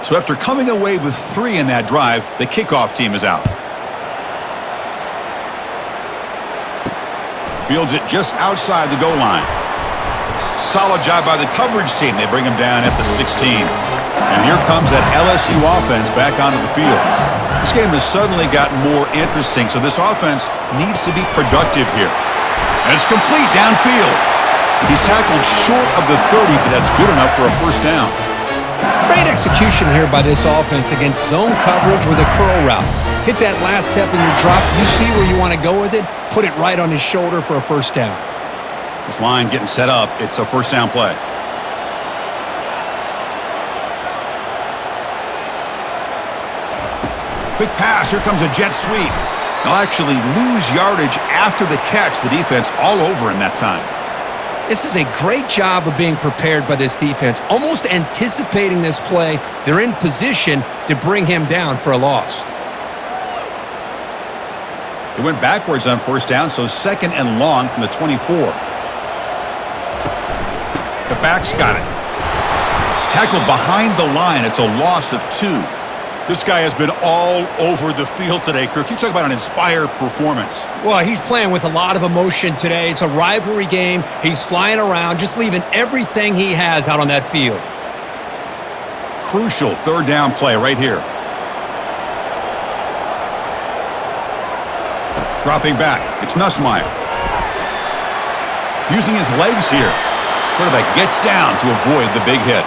So after coming away with 3 in that drive, the kickoff team is out. Fields it just outside the goal line. Solid job by the coverage team. They bring him down at the 16. And here comes that LSU offense back onto the field. This game has suddenly gotten more interesting, so this offense needs to be productive here. And it's complete downfield. He's tackled short of the 30, but that's good enough for a first down. Great execution here by this offense against zone coverage with a curl route. Hit that last step in your drop. You see where you want to go with it. Put it right on his shoulder for a first down. This line getting set up. It's a first down play. Quick pass. Here comes a jet sweep. They'll actually lose yardage after the catch. The defense all over him that time. This is a great job of being prepared by this defense, almost anticipating this play. They're in position to bring him down for a loss. He went backwards on first down, so second and long from the 24. The back's got it. Tackled behind the line. It's a loss of 2. This guy has been all over the field today, Kirk. You talk about an inspired performance. Well, he's playing with a lot of emotion today. It's a rivalry game. He's flying around, just leaving everything he has out on that field. Crucial third down play right here. Dropping back. It's Nussmeier. Using his legs here. Quarterback gets down to avoid the big hit.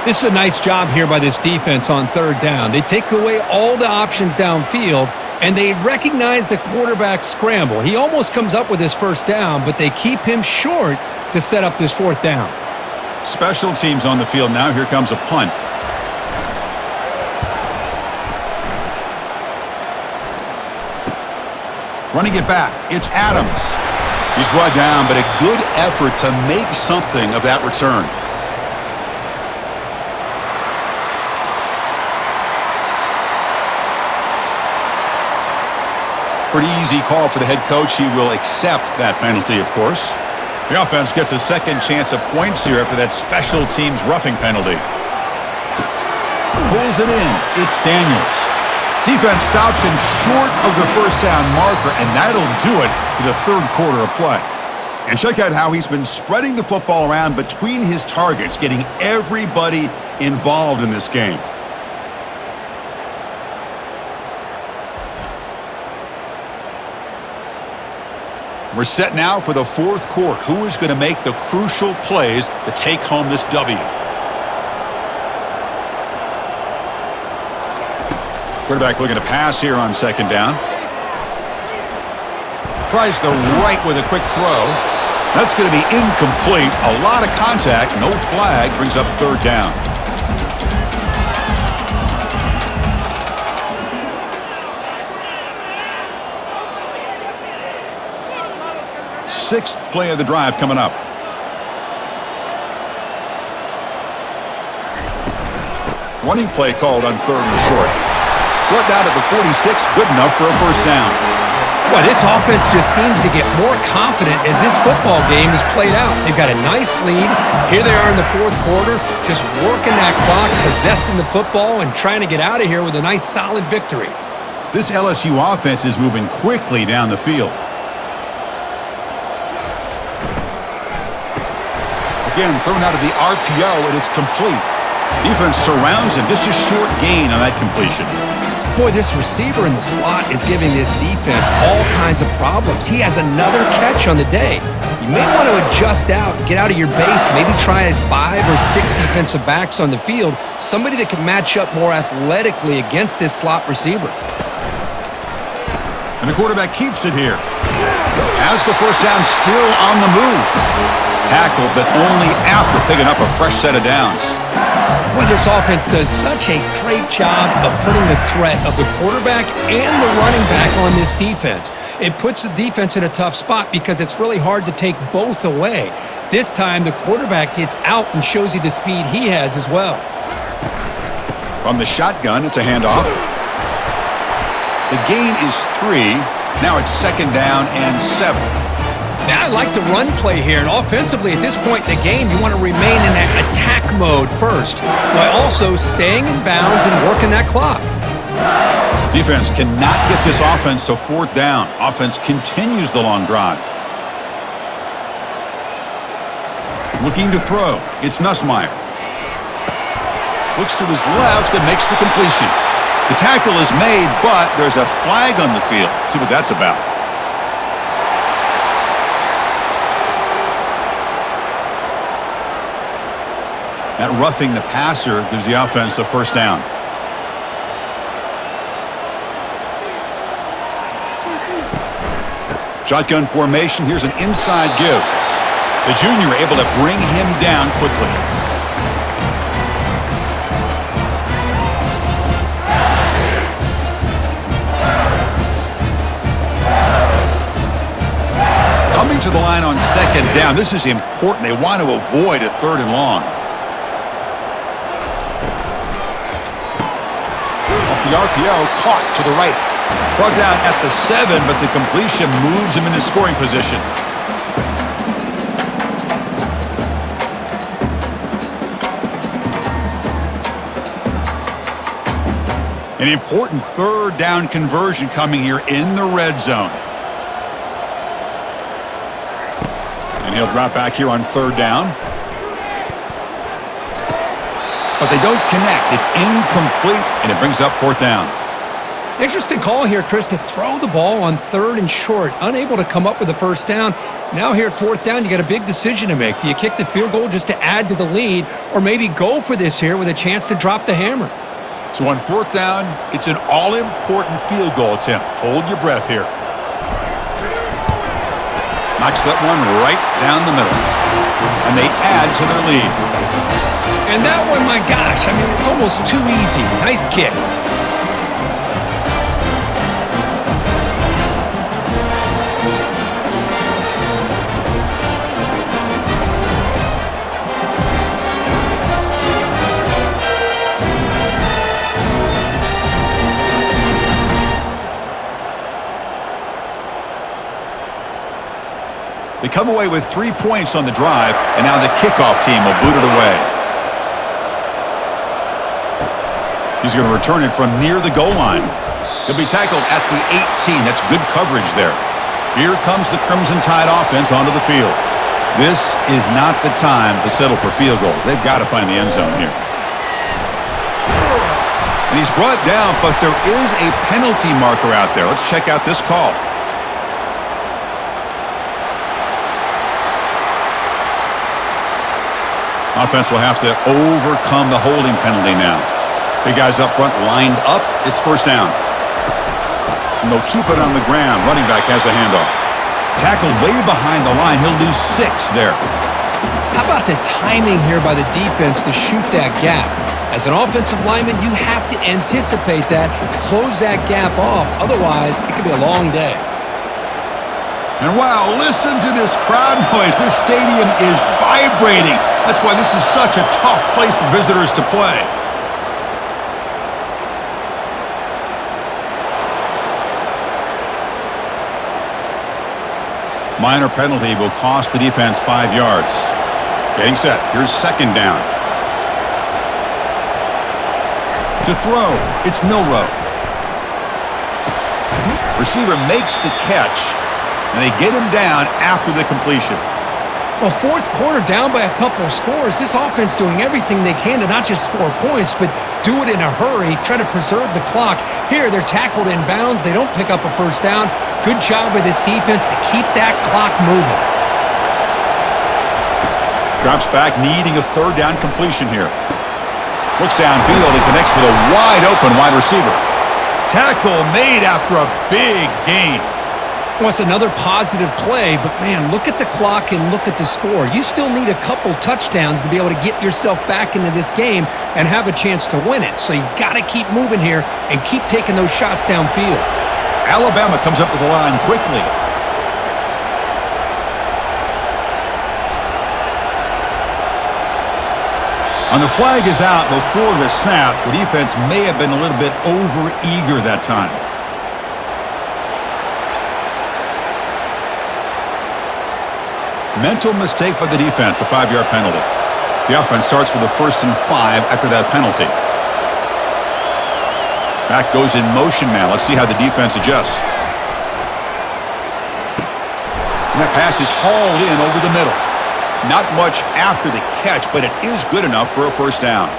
This is a nice job here by this defense on third down. They take away all the options downfield, and they recognize the quarterback's scramble. He almost comes up with his first down, but they keep him short to set up this fourth down. Special teams on the field now. Here comes a punt. Running it back. It's Adams. He's brought down, but a good effort to make something of that return. Pretty easy call for the head coach. He will accept that penalty, of course. The offense gets a second chance of points here after that special teams roughing penalty. Pulls it in. It's Daniels. Defense stops him short of the first down marker, and that'll do it for the third quarter of play. And check out how he's been spreading the football around between his targets, getting everybody involved in this game. We're set now for the fourth quarter. Who is going to make the crucial plays to take home this W? Quarterback looking to pass here on second down. Tries the right with a quick throw. That's going to be incomplete. A lot of contact. No flag. Brings up third down. Sixth play of the drive coming up. Running play called on third and short. Brought down at the 46, good enough for a first down. Well, this offense just seems to get more confident as this football game is played out. They've got a nice lead. Here they are in the fourth quarter, just working that clock, possessing the football, and trying to get out of here with a nice, solid victory. This LSU offense is moving quickly down the field. Again, thrown out of the RPO, and it's complete. Defense surrounds him. Just a short gain on that completion. Boy, this receiver in the slot is giving this defense all kinds of problems. He has another catch on the day. You may want to adjust out, get out of your base, maybe try 5 or 6 defensive backs on the field, somebody that can match up more athletically against this slot receiver. And the quarterback keeps it here. Has the first down, still on the move. Tackled, but only after picking up a fresh set of downs. Boy, this offense does such a great job of putting the threat of the quarterback and the running back on this defense. It puts the defense in a tough spot because it's really hard to take both away. This time, the quarterback gets out and shows you the speed he has as well. From the shotgun, it's a handoff. The gain is 3. Now it's second down and 7. Now, I like the run play here, and offensively at this point in the game, you want to remain in that attack mode first, while also staying in bounds and working that clock. Defense cannot get this offense to fourth down. Offense continues the long drive. Looking to throw. It's Nussmeier. Looks to his left and makes the completion. The tackle is made, but there's a flag on the field. Let's see what that's about. That roughing the passer gives the offense a first down. Shotgun formation. Here's an inside give. The junior able to bring him down quickly. Coming to the line on second down. This is important. They want to avoid a third and long. Off the RPO, caught to the right. Brought down at the 7, but the completion moves him into scoring position. An important third down conversion coming here in the red zone. And he'll drop back here on third down. But they don't connect. It's incomplete, and it brings up fourth down. Interesting call here, Chris, to throw the ball on third and short. Unable to come up with a first down. Now here at fourth down, you got a big decision to make. Do you kick the field goal just to add to the lead, or maybe go for this here with a chance to drop the hammer? So on fourth down, it's an all-important field goal attempt. Hold your breath here. Knocks that one right down the middle. And they add to their lead. And that one, my gosh, I mean, it's almost too easy. Nice kick. They come away with 3 points on the drive, and now the kickoff team will boot it away. He's going to return it from near the goal line. He'll be tackled at the 18. That's good coverage there. Here comes the Crimson Tide offense onto the field. This is not the time to settle for field goals. They've got to find the end zone here. And he's brought down, but there is a penalty marker out there. Let's check out this call. Offense will have to overcome the holding penalty now. Big guys up front lined up. It's first down. And they'll keep it on the ground. Running back has the handoff. Tackled way behind the line. He'll lose 6 there. How about the timing here by the defense to shoot that gap? As an offensive lineman, you have to anticipate that, close that gap off. Otherwise, it could be a long day. And wow, listen to this crowd noise. This stadium is vibrating. That's why this is such a tough place for visitors to play. Minor penalty will cost the defense 5 yards. Getting set. Here's second down. To throw, it's Milrow. Receiver makes the catch, and they get him down after the completion. Well, fourth quarter down by a couple of scores. This offense doing everything they can to not just score points, but do it in a hurry, try to preserve the clock. Here, they're tackled in bounds. They don't pick up a first down. Good job by this defense to keep that clock moving. Drops back, needing a third down completion here. Looks downfield and connects with a wide-open wide receiver. Tackle made after a big gain. Well, it's another positive play, but man, look at the clock and look at the score. You still need a couple touchdowns to be able to get yourself back into this game and have a chance to win it. So you got to keep moving here and keep taking those shots downfield. Alabama comes up with the line quickly. And the flag is out before the snap. The defense may have been a little bit over-eager that time. Mental mistake by the defense, a 5-yard penalty. The offense starts with a 1st and 5 after that penalty. Back goes in motion now. Let's see how the defense adjusts. And that pass is hauled in over the middle. Not much after the catch, but it is good enough for a first down.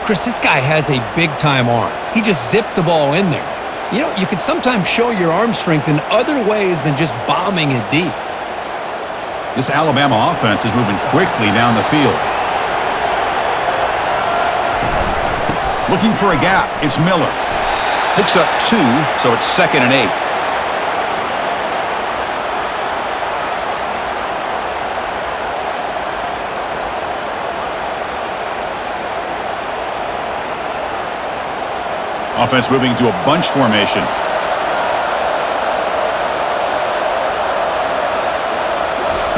Chris, this guy has a big-time arm. He just zipped the ball in there. You know, you can sometimes show your arm strength in other ways than just bombing it deep. This Alabama offense is moving quickly down the field. Looking for a gap. It's Miller. Picks up 2, so it's 2nd and 8. Offense moving to a bunch formation.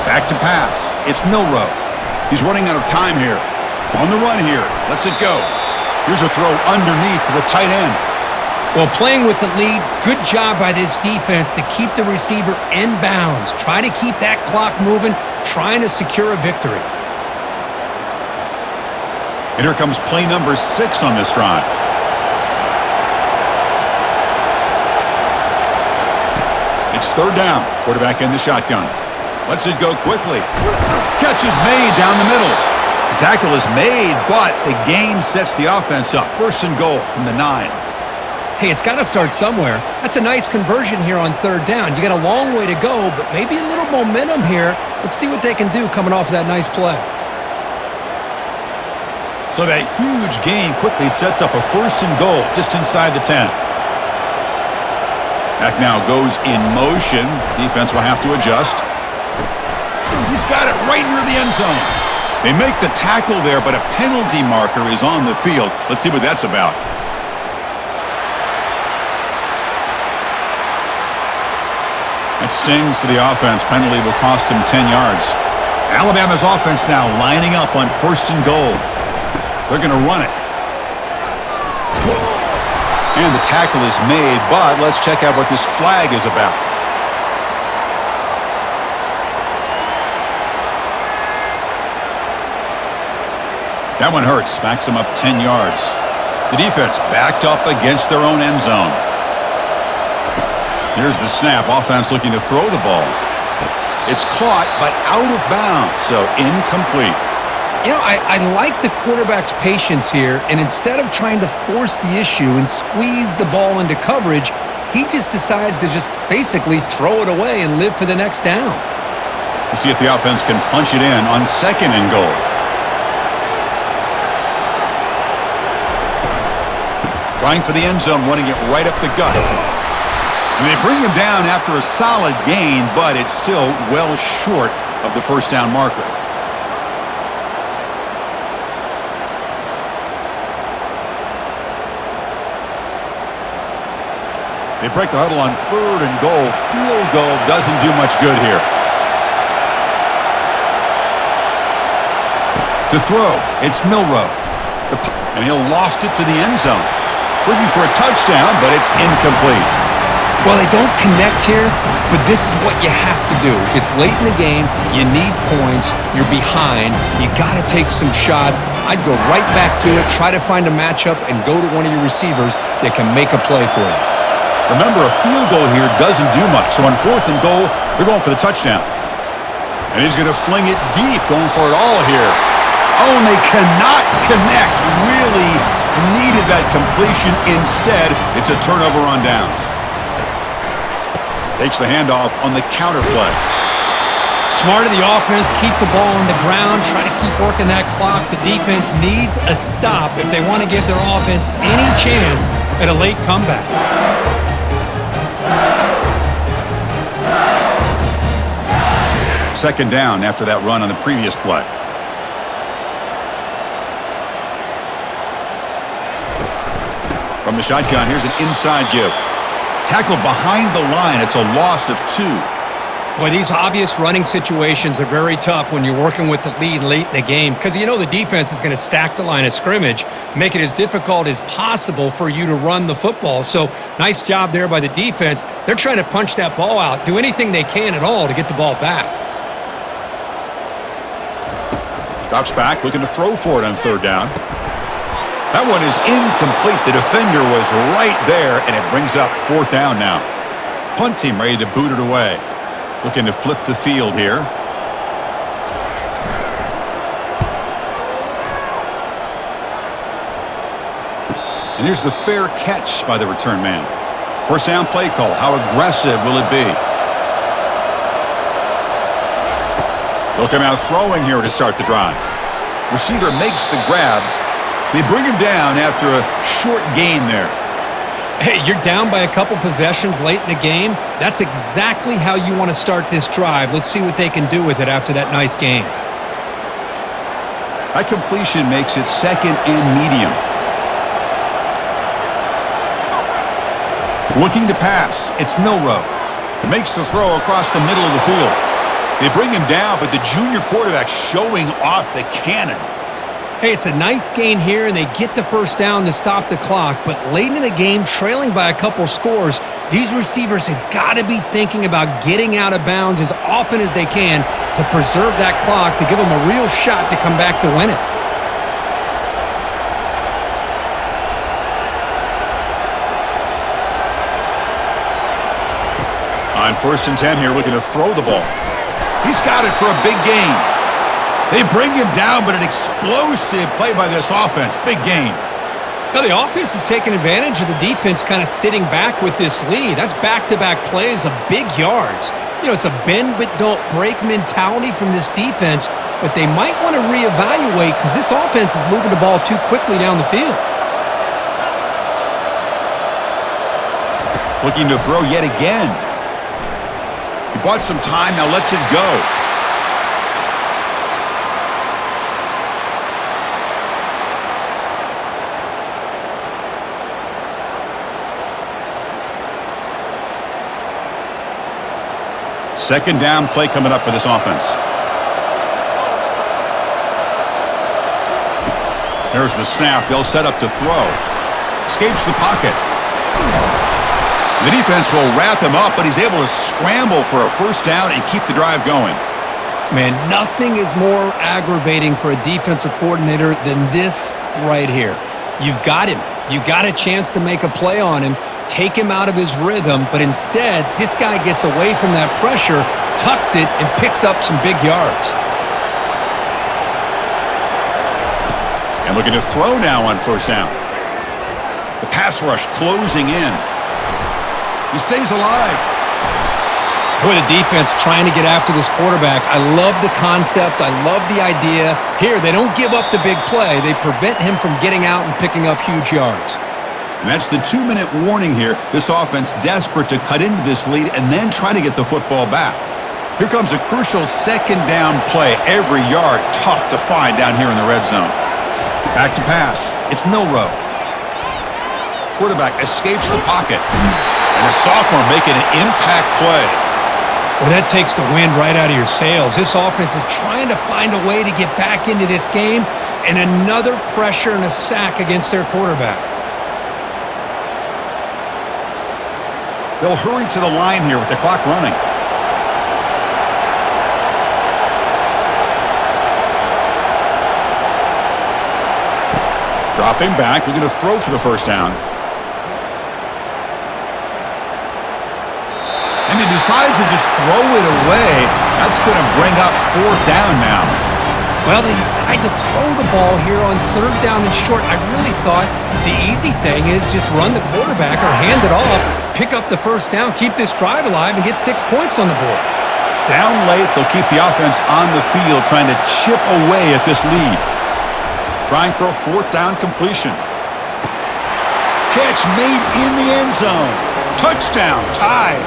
Back to pass. It's Milroe. He's running out of time here. On the run here. Lets it go. Here's a throw underneath to the tight end. Well, playing with the lead, good job by this defense to keep the receiver in bounds. Try to keep that clock moving, trying to secure a victory. And here comes play number 6 on this drive. It's 3rd down. Quarterback in the shotgun. Lets it go quickly. Catch is made down the middle. The tackle is made, but the gain sets the offense up. 1st and goal from the 9. Hey, it's got to start somewhere. That's a nice conversion here on 3rd down. You got a long way to go, but maybe a little momentum here. Let's see what they can do coming off that nice play. So that huge gain quickly sets up a 1st and goal just inside the 10. Back now goes in motion. Defense will have to adjust. He's got it right near the end zone. They make the tackle there, but a penalty marker is on the field. Let's see what that's about. That stings for the offense. Penalty will cost him 10 yards. Alabama's offense now lining up on 1st and goal. They're going to run it. And the tackle is made, but let's check out what this flag is about. That one hurts. Backs them up 10 yards. The defense backed up against their own end zone. Here's the snap. Offense looking to throw the ball. It's caught, but out of bounds, so incomplete. You know, I like the quarterback's patience here, and instead of trying to force the issue and squeeze the ball into coverage, he just decides to just basically throw it away and live for the next down. We'll see if the offense can punch it in on 2nd and goal. Trying for the end zone, running it right up the gut. And they bring him down after a solid gain, but it's still well short of the 1st down marker. They break the huddle on 3rd and goal. Field goal doesn't do much good here. To throw, it's Milroe. And he'll loft it to the end zone. Looking for a touchdown, but it's incomplete. Well, they don't connect here, but this is what you have to do. It's late in the game. You need points. You're behind. You got to take some shots. I'd go right back to it, try to find a matchup, and go to one of your receivers that can make a play for you. Remember, a field goal here doesn't do much. So on 4th and goal, they're going for the touchdown. And he's going to fling it deep, going for it all here. Oh, and they cannot connect. Really needed that completion. Instead, it's a turnover on downs. Takes the handoff on the counter play. Smart of the offense, keep the ball on the ground, try to keep working that clock. The defense needs a stop if they want to give their offense any chance at a late comeback. 2nd down after that run on the previous play. From the shotgun, here's an inside give. Tackled behind the line. It's a loss of 2. Boy, these obvious running situations are very tough when you're working with the lead late in the game because you know the defense is going to stack the line of scrimmage, make it as difficult as possible for you to run the football. So nice job there by the defense. They're trying to punch that ball out, do anything they can at all to get the ball back. Drops back, looking to throw for it on 3rd down. That one is incomplete. The defender was right there, and it brings up 4th down now. Punt team ready to boot it away. Looking to flip the field here. And here's the fair catch by the return man. First down play call. How aggressive will it be? They'll come out throwing here to start the drive. Receiver makes the grab. They bring him down after a short gain there. Hey, you're down by a couple possessions late in the game. That's exactly how you want to start this drive. Let's see what they can do with it after that nice game. That completion makes it second and medium. Looking to pass. It's Milroe. Makes the throw across the middle of the field. They bring him down, but the junior quarterback showing off the cannon. Hey, it's a nice gain here, and they get the first down to stop the clock. But late in the game, trailing by a couple scores, these receivers have got to be thinking about getting out of bounds as often as they can to preserve that clock, to give them a real shot to come back to win it. On 1st and 10 here, looking to throw the ball. He's got it for a big gain. They bring him down, but an explosive play by this offense. Big gain. Now, the offense is taking advantage of the defense kind of sitting back with this lead. That's back-to-back plays of big yards. You know, it's a bend but don't break mentality from this defense, but they might want to reevaluate because this offense is moving the ball too quickly down the field. Looking to throw yet again. He bought some time, now lets it go. Second down play coming up for this offense. There's the snap. They'll set up to throw. Escapes the pocket. The defense will wrap him up, but he's able to scramble for a first down and keep the drive going. Man, nothing is more aggravating for a defensive coordinator than this right here. You've got him. You've got a chance to make a play on him, take him out of his rhythm, but instead, this guy gets away from that pressure, tucks it, and picks up some big yards. And looking to throw now on first down. The pass rush closing in. He stays alive. Boy, the defense trying to get after this quarterback. I love the concept. I love the idea. Here, they don't give up the big play. They prevent him from getting out and picking up huge yards. And that's the 2-minute warning here. This offense desperate to cut into this lead and then try to get the football back. Here comes a crucial second down play. Every yard tough to find down here in the red zone. Back to pass. It's Milroe. Quarterback escapes the pocket. And a sophomore making an impact play. Well, that takes the wind right out of your sails. This offense is trying to find a way to get back into this game, and another pressure and a sack against their quarterback. They'll hurry to the line here with the clock running. Dropping back, looking to throw for the first down. And he decides to just throw it away. That's going to bring up fourth down now. Well, they decide to throw the ball here on third down and short. I really thought the easy thing is just run the quarterback or hand it off, pick up the first down, keep this drive alive, and get 6 points on the board. Down late, they'll keep the offense on the field trying to chip away at this lead. Trying for a fourth down completion. Catch made in the end zone. Touchdown, tied.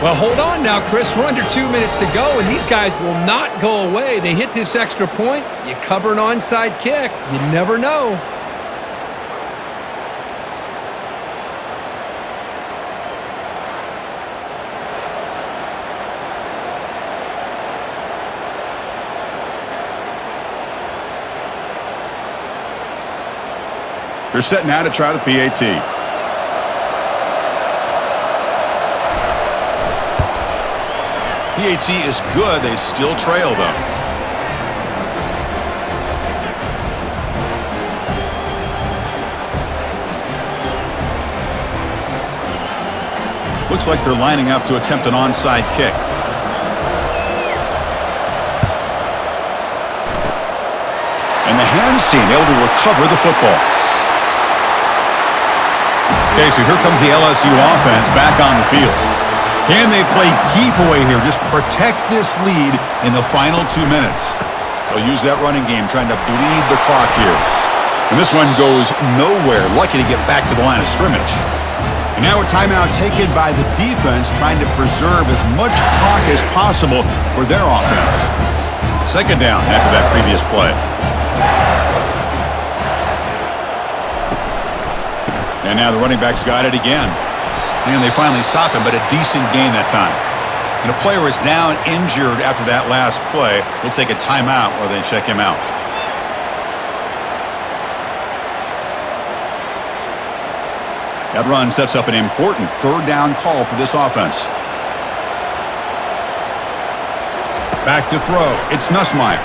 Well, hold on now, Chris. We're under 2 minutes to go, and these guys will not go away. They hit this extra point. You cover an onside kick. You never know. They're set now to try the PAT. PAT is good. They still trail, though. Looks like they're lining up to attempt an onside kick. And the hands team able to recover the football. Okay, so here comes the LSU offense back on the field. Can they play keep away here? Just protect this lead in the final 2 minutes. They'll use that running game, trying to bleed the clock here. And this one goes nowhere. Lucky to get back to the line of scrimmage. And now a timeout taken by the defense, trying to preserve as much clock as possible for their offense. Second down after that previous play. And now the running back's got it again. And they finally stop him, but a decent gain that time. And a player is down injured after that last play. We'll take a timeout while they check him out. That run sets up an important third down call for this offense. Back to throw. It's Nussmeier.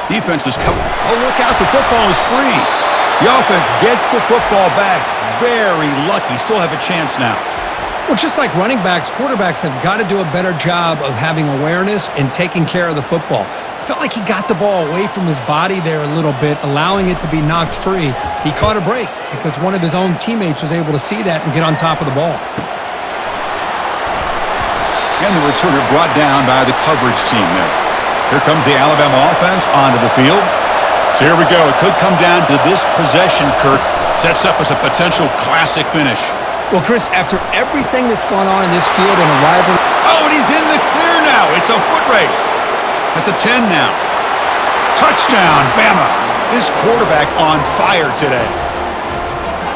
Defense is coming. Oh, look out. The football is free. The offense gets the football back. Very lucky. Still have a chance now. Well, just like running backs, quarterbacks have got to do a better job of having awareness and taking care of the football. Felt like he got the ball away from his body there a little bit, allowing it to be knocked free. He caught a break because one of his own teammates was able to see that and get on top of the ball. And the returner brought down by the coverage team there. Here comes the Alabama offense onto the field. So here we go. It could come down to this possession, Kirk. Sets up as a potential classic finish. Well, Chris, after everything that's gone on in this field and a rivalry... Oh, and he's in the clear now. It's a foot race. At the 10 now. Touchdown, Bama. This quarterback on fire today.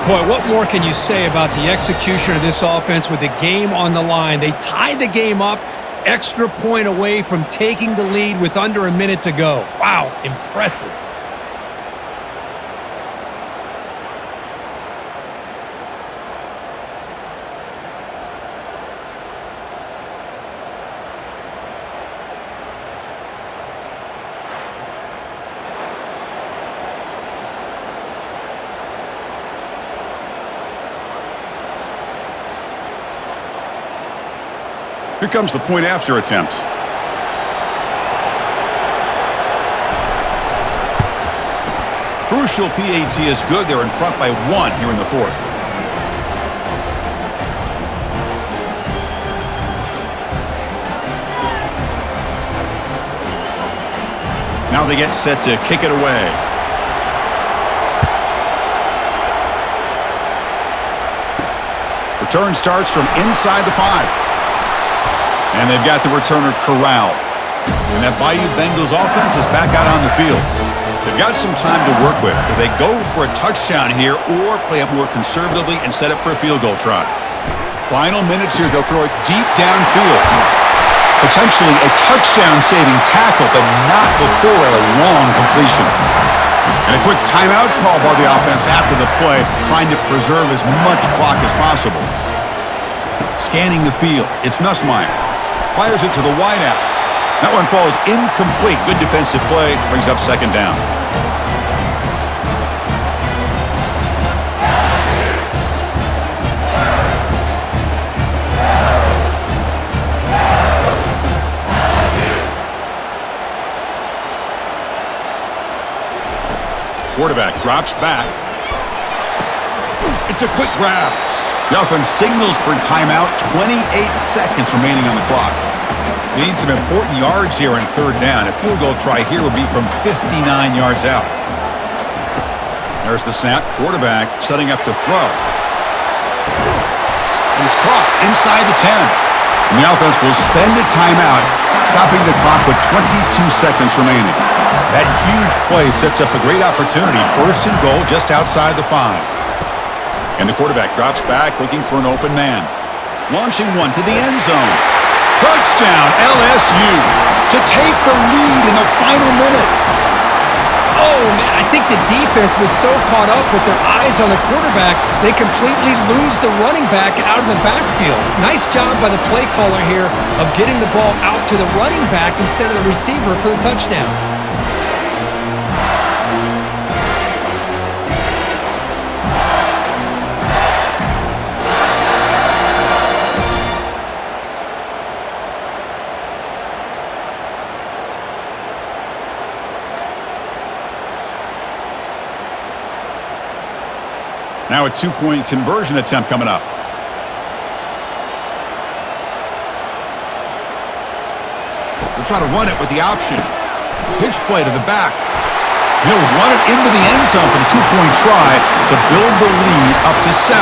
Boy, what more can you say about the execution of this offense with the game on the line? They tied the game up, extra point away from taking the lead with under a minute to go. Wow, impressive. Here comes the point after attempt. Crucial PAT is good. They're in front by 1 here in the fourth. Now they get set to kick it away. Return starts from inside the 5. And they've got the returner corralled. And that Bayou Bengals offense is back out on the field. They've got some time to work with. Do they go for a touchdown here or play it more conservatively and set up for a field goal try? Final minutes here. They'll throw it deep downfield. Potentially a touchdown-saving tackle, but not before a long completion. And a quick timeout call by the offense after the play, trying to preserve as much clock as possible. Scanning the field. It's Nussmeier. Fires it to the wideout. That one falls incomplete. Good defensive play. Brings up second down. Quarterback drops back. It's a quick grab. The offense signals for timeout. 28 seconds remaining on the clock. They need some important yards here in third down. A field goal try here would be from 59 yards out. There's the snap. Quarterback setting up to throw. And it's caught inside the 10. And the offense will spend a timeout, stopping the clock with 22 seconds remaining. That huge play sets up a great opportunity. First and goal just outside the 5. And the quarterback drops back, looking for an open man. Launching one to the end zone. Touchdown, LSU, to take the lead in the final minute. Oh, man, I think the defense was so caught up with their eyes on the quarterback, they completely lose the running back out of the backfield. Nice job by the play caller here of getting the ball out to the running back instead of the receiver for the touchdown. Now a two-point conversion attempt coming up. They'll try to run it with the option. Pitch play to the back. He'll run it into the end zone for the two-point try to build the lead up to 7.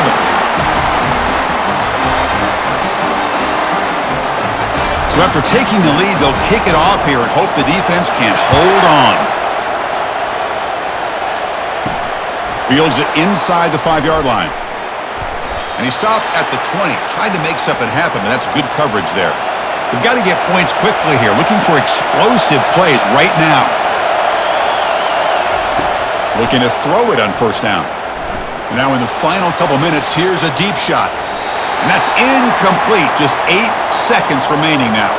So after taking the lead, they'll kick it off here and hope the defense can hold on. Fields it inside the 5-yard line. And he stopped at the 20. Tried to make something happen, but that's good coverage there. They've got to get points quickly here, looking for explosive plays right now. Looking to throw it on first down. And now in the final couple minutes, here's a deep shot. And that's incomplete. Just 8 seconds remaining now.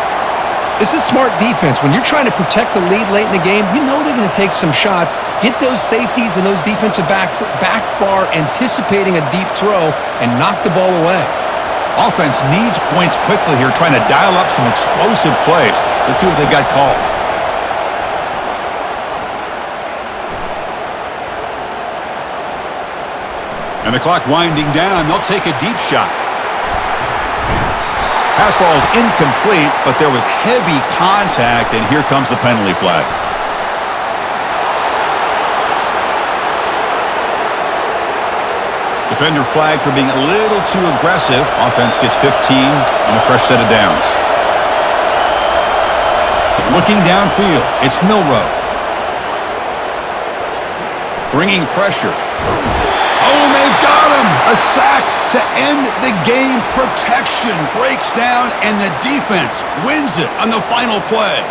This is smart defense. When you're trying to protect the lead late in the game, you know they're going to take some shots, get those safeties and those defensive backs back far, anticipating a deep throw, and knock the ball away. Offense needs points quickly here, trying to dial up some explosive plays. Let's see what they've got called. And the clock winding down, they'll take a deep shot. Pass ball is incomplete, but there was heavy contact, and here comes the penalty flag. Defender flag for being a little too aggressive. Offense gets 15 and a fresh set of downs. Looking downfield, it's Milroe. Bringing pressure. Oh, and they've got him! A sack to end the game. Protection breaks down, and the defense wins it on the final play.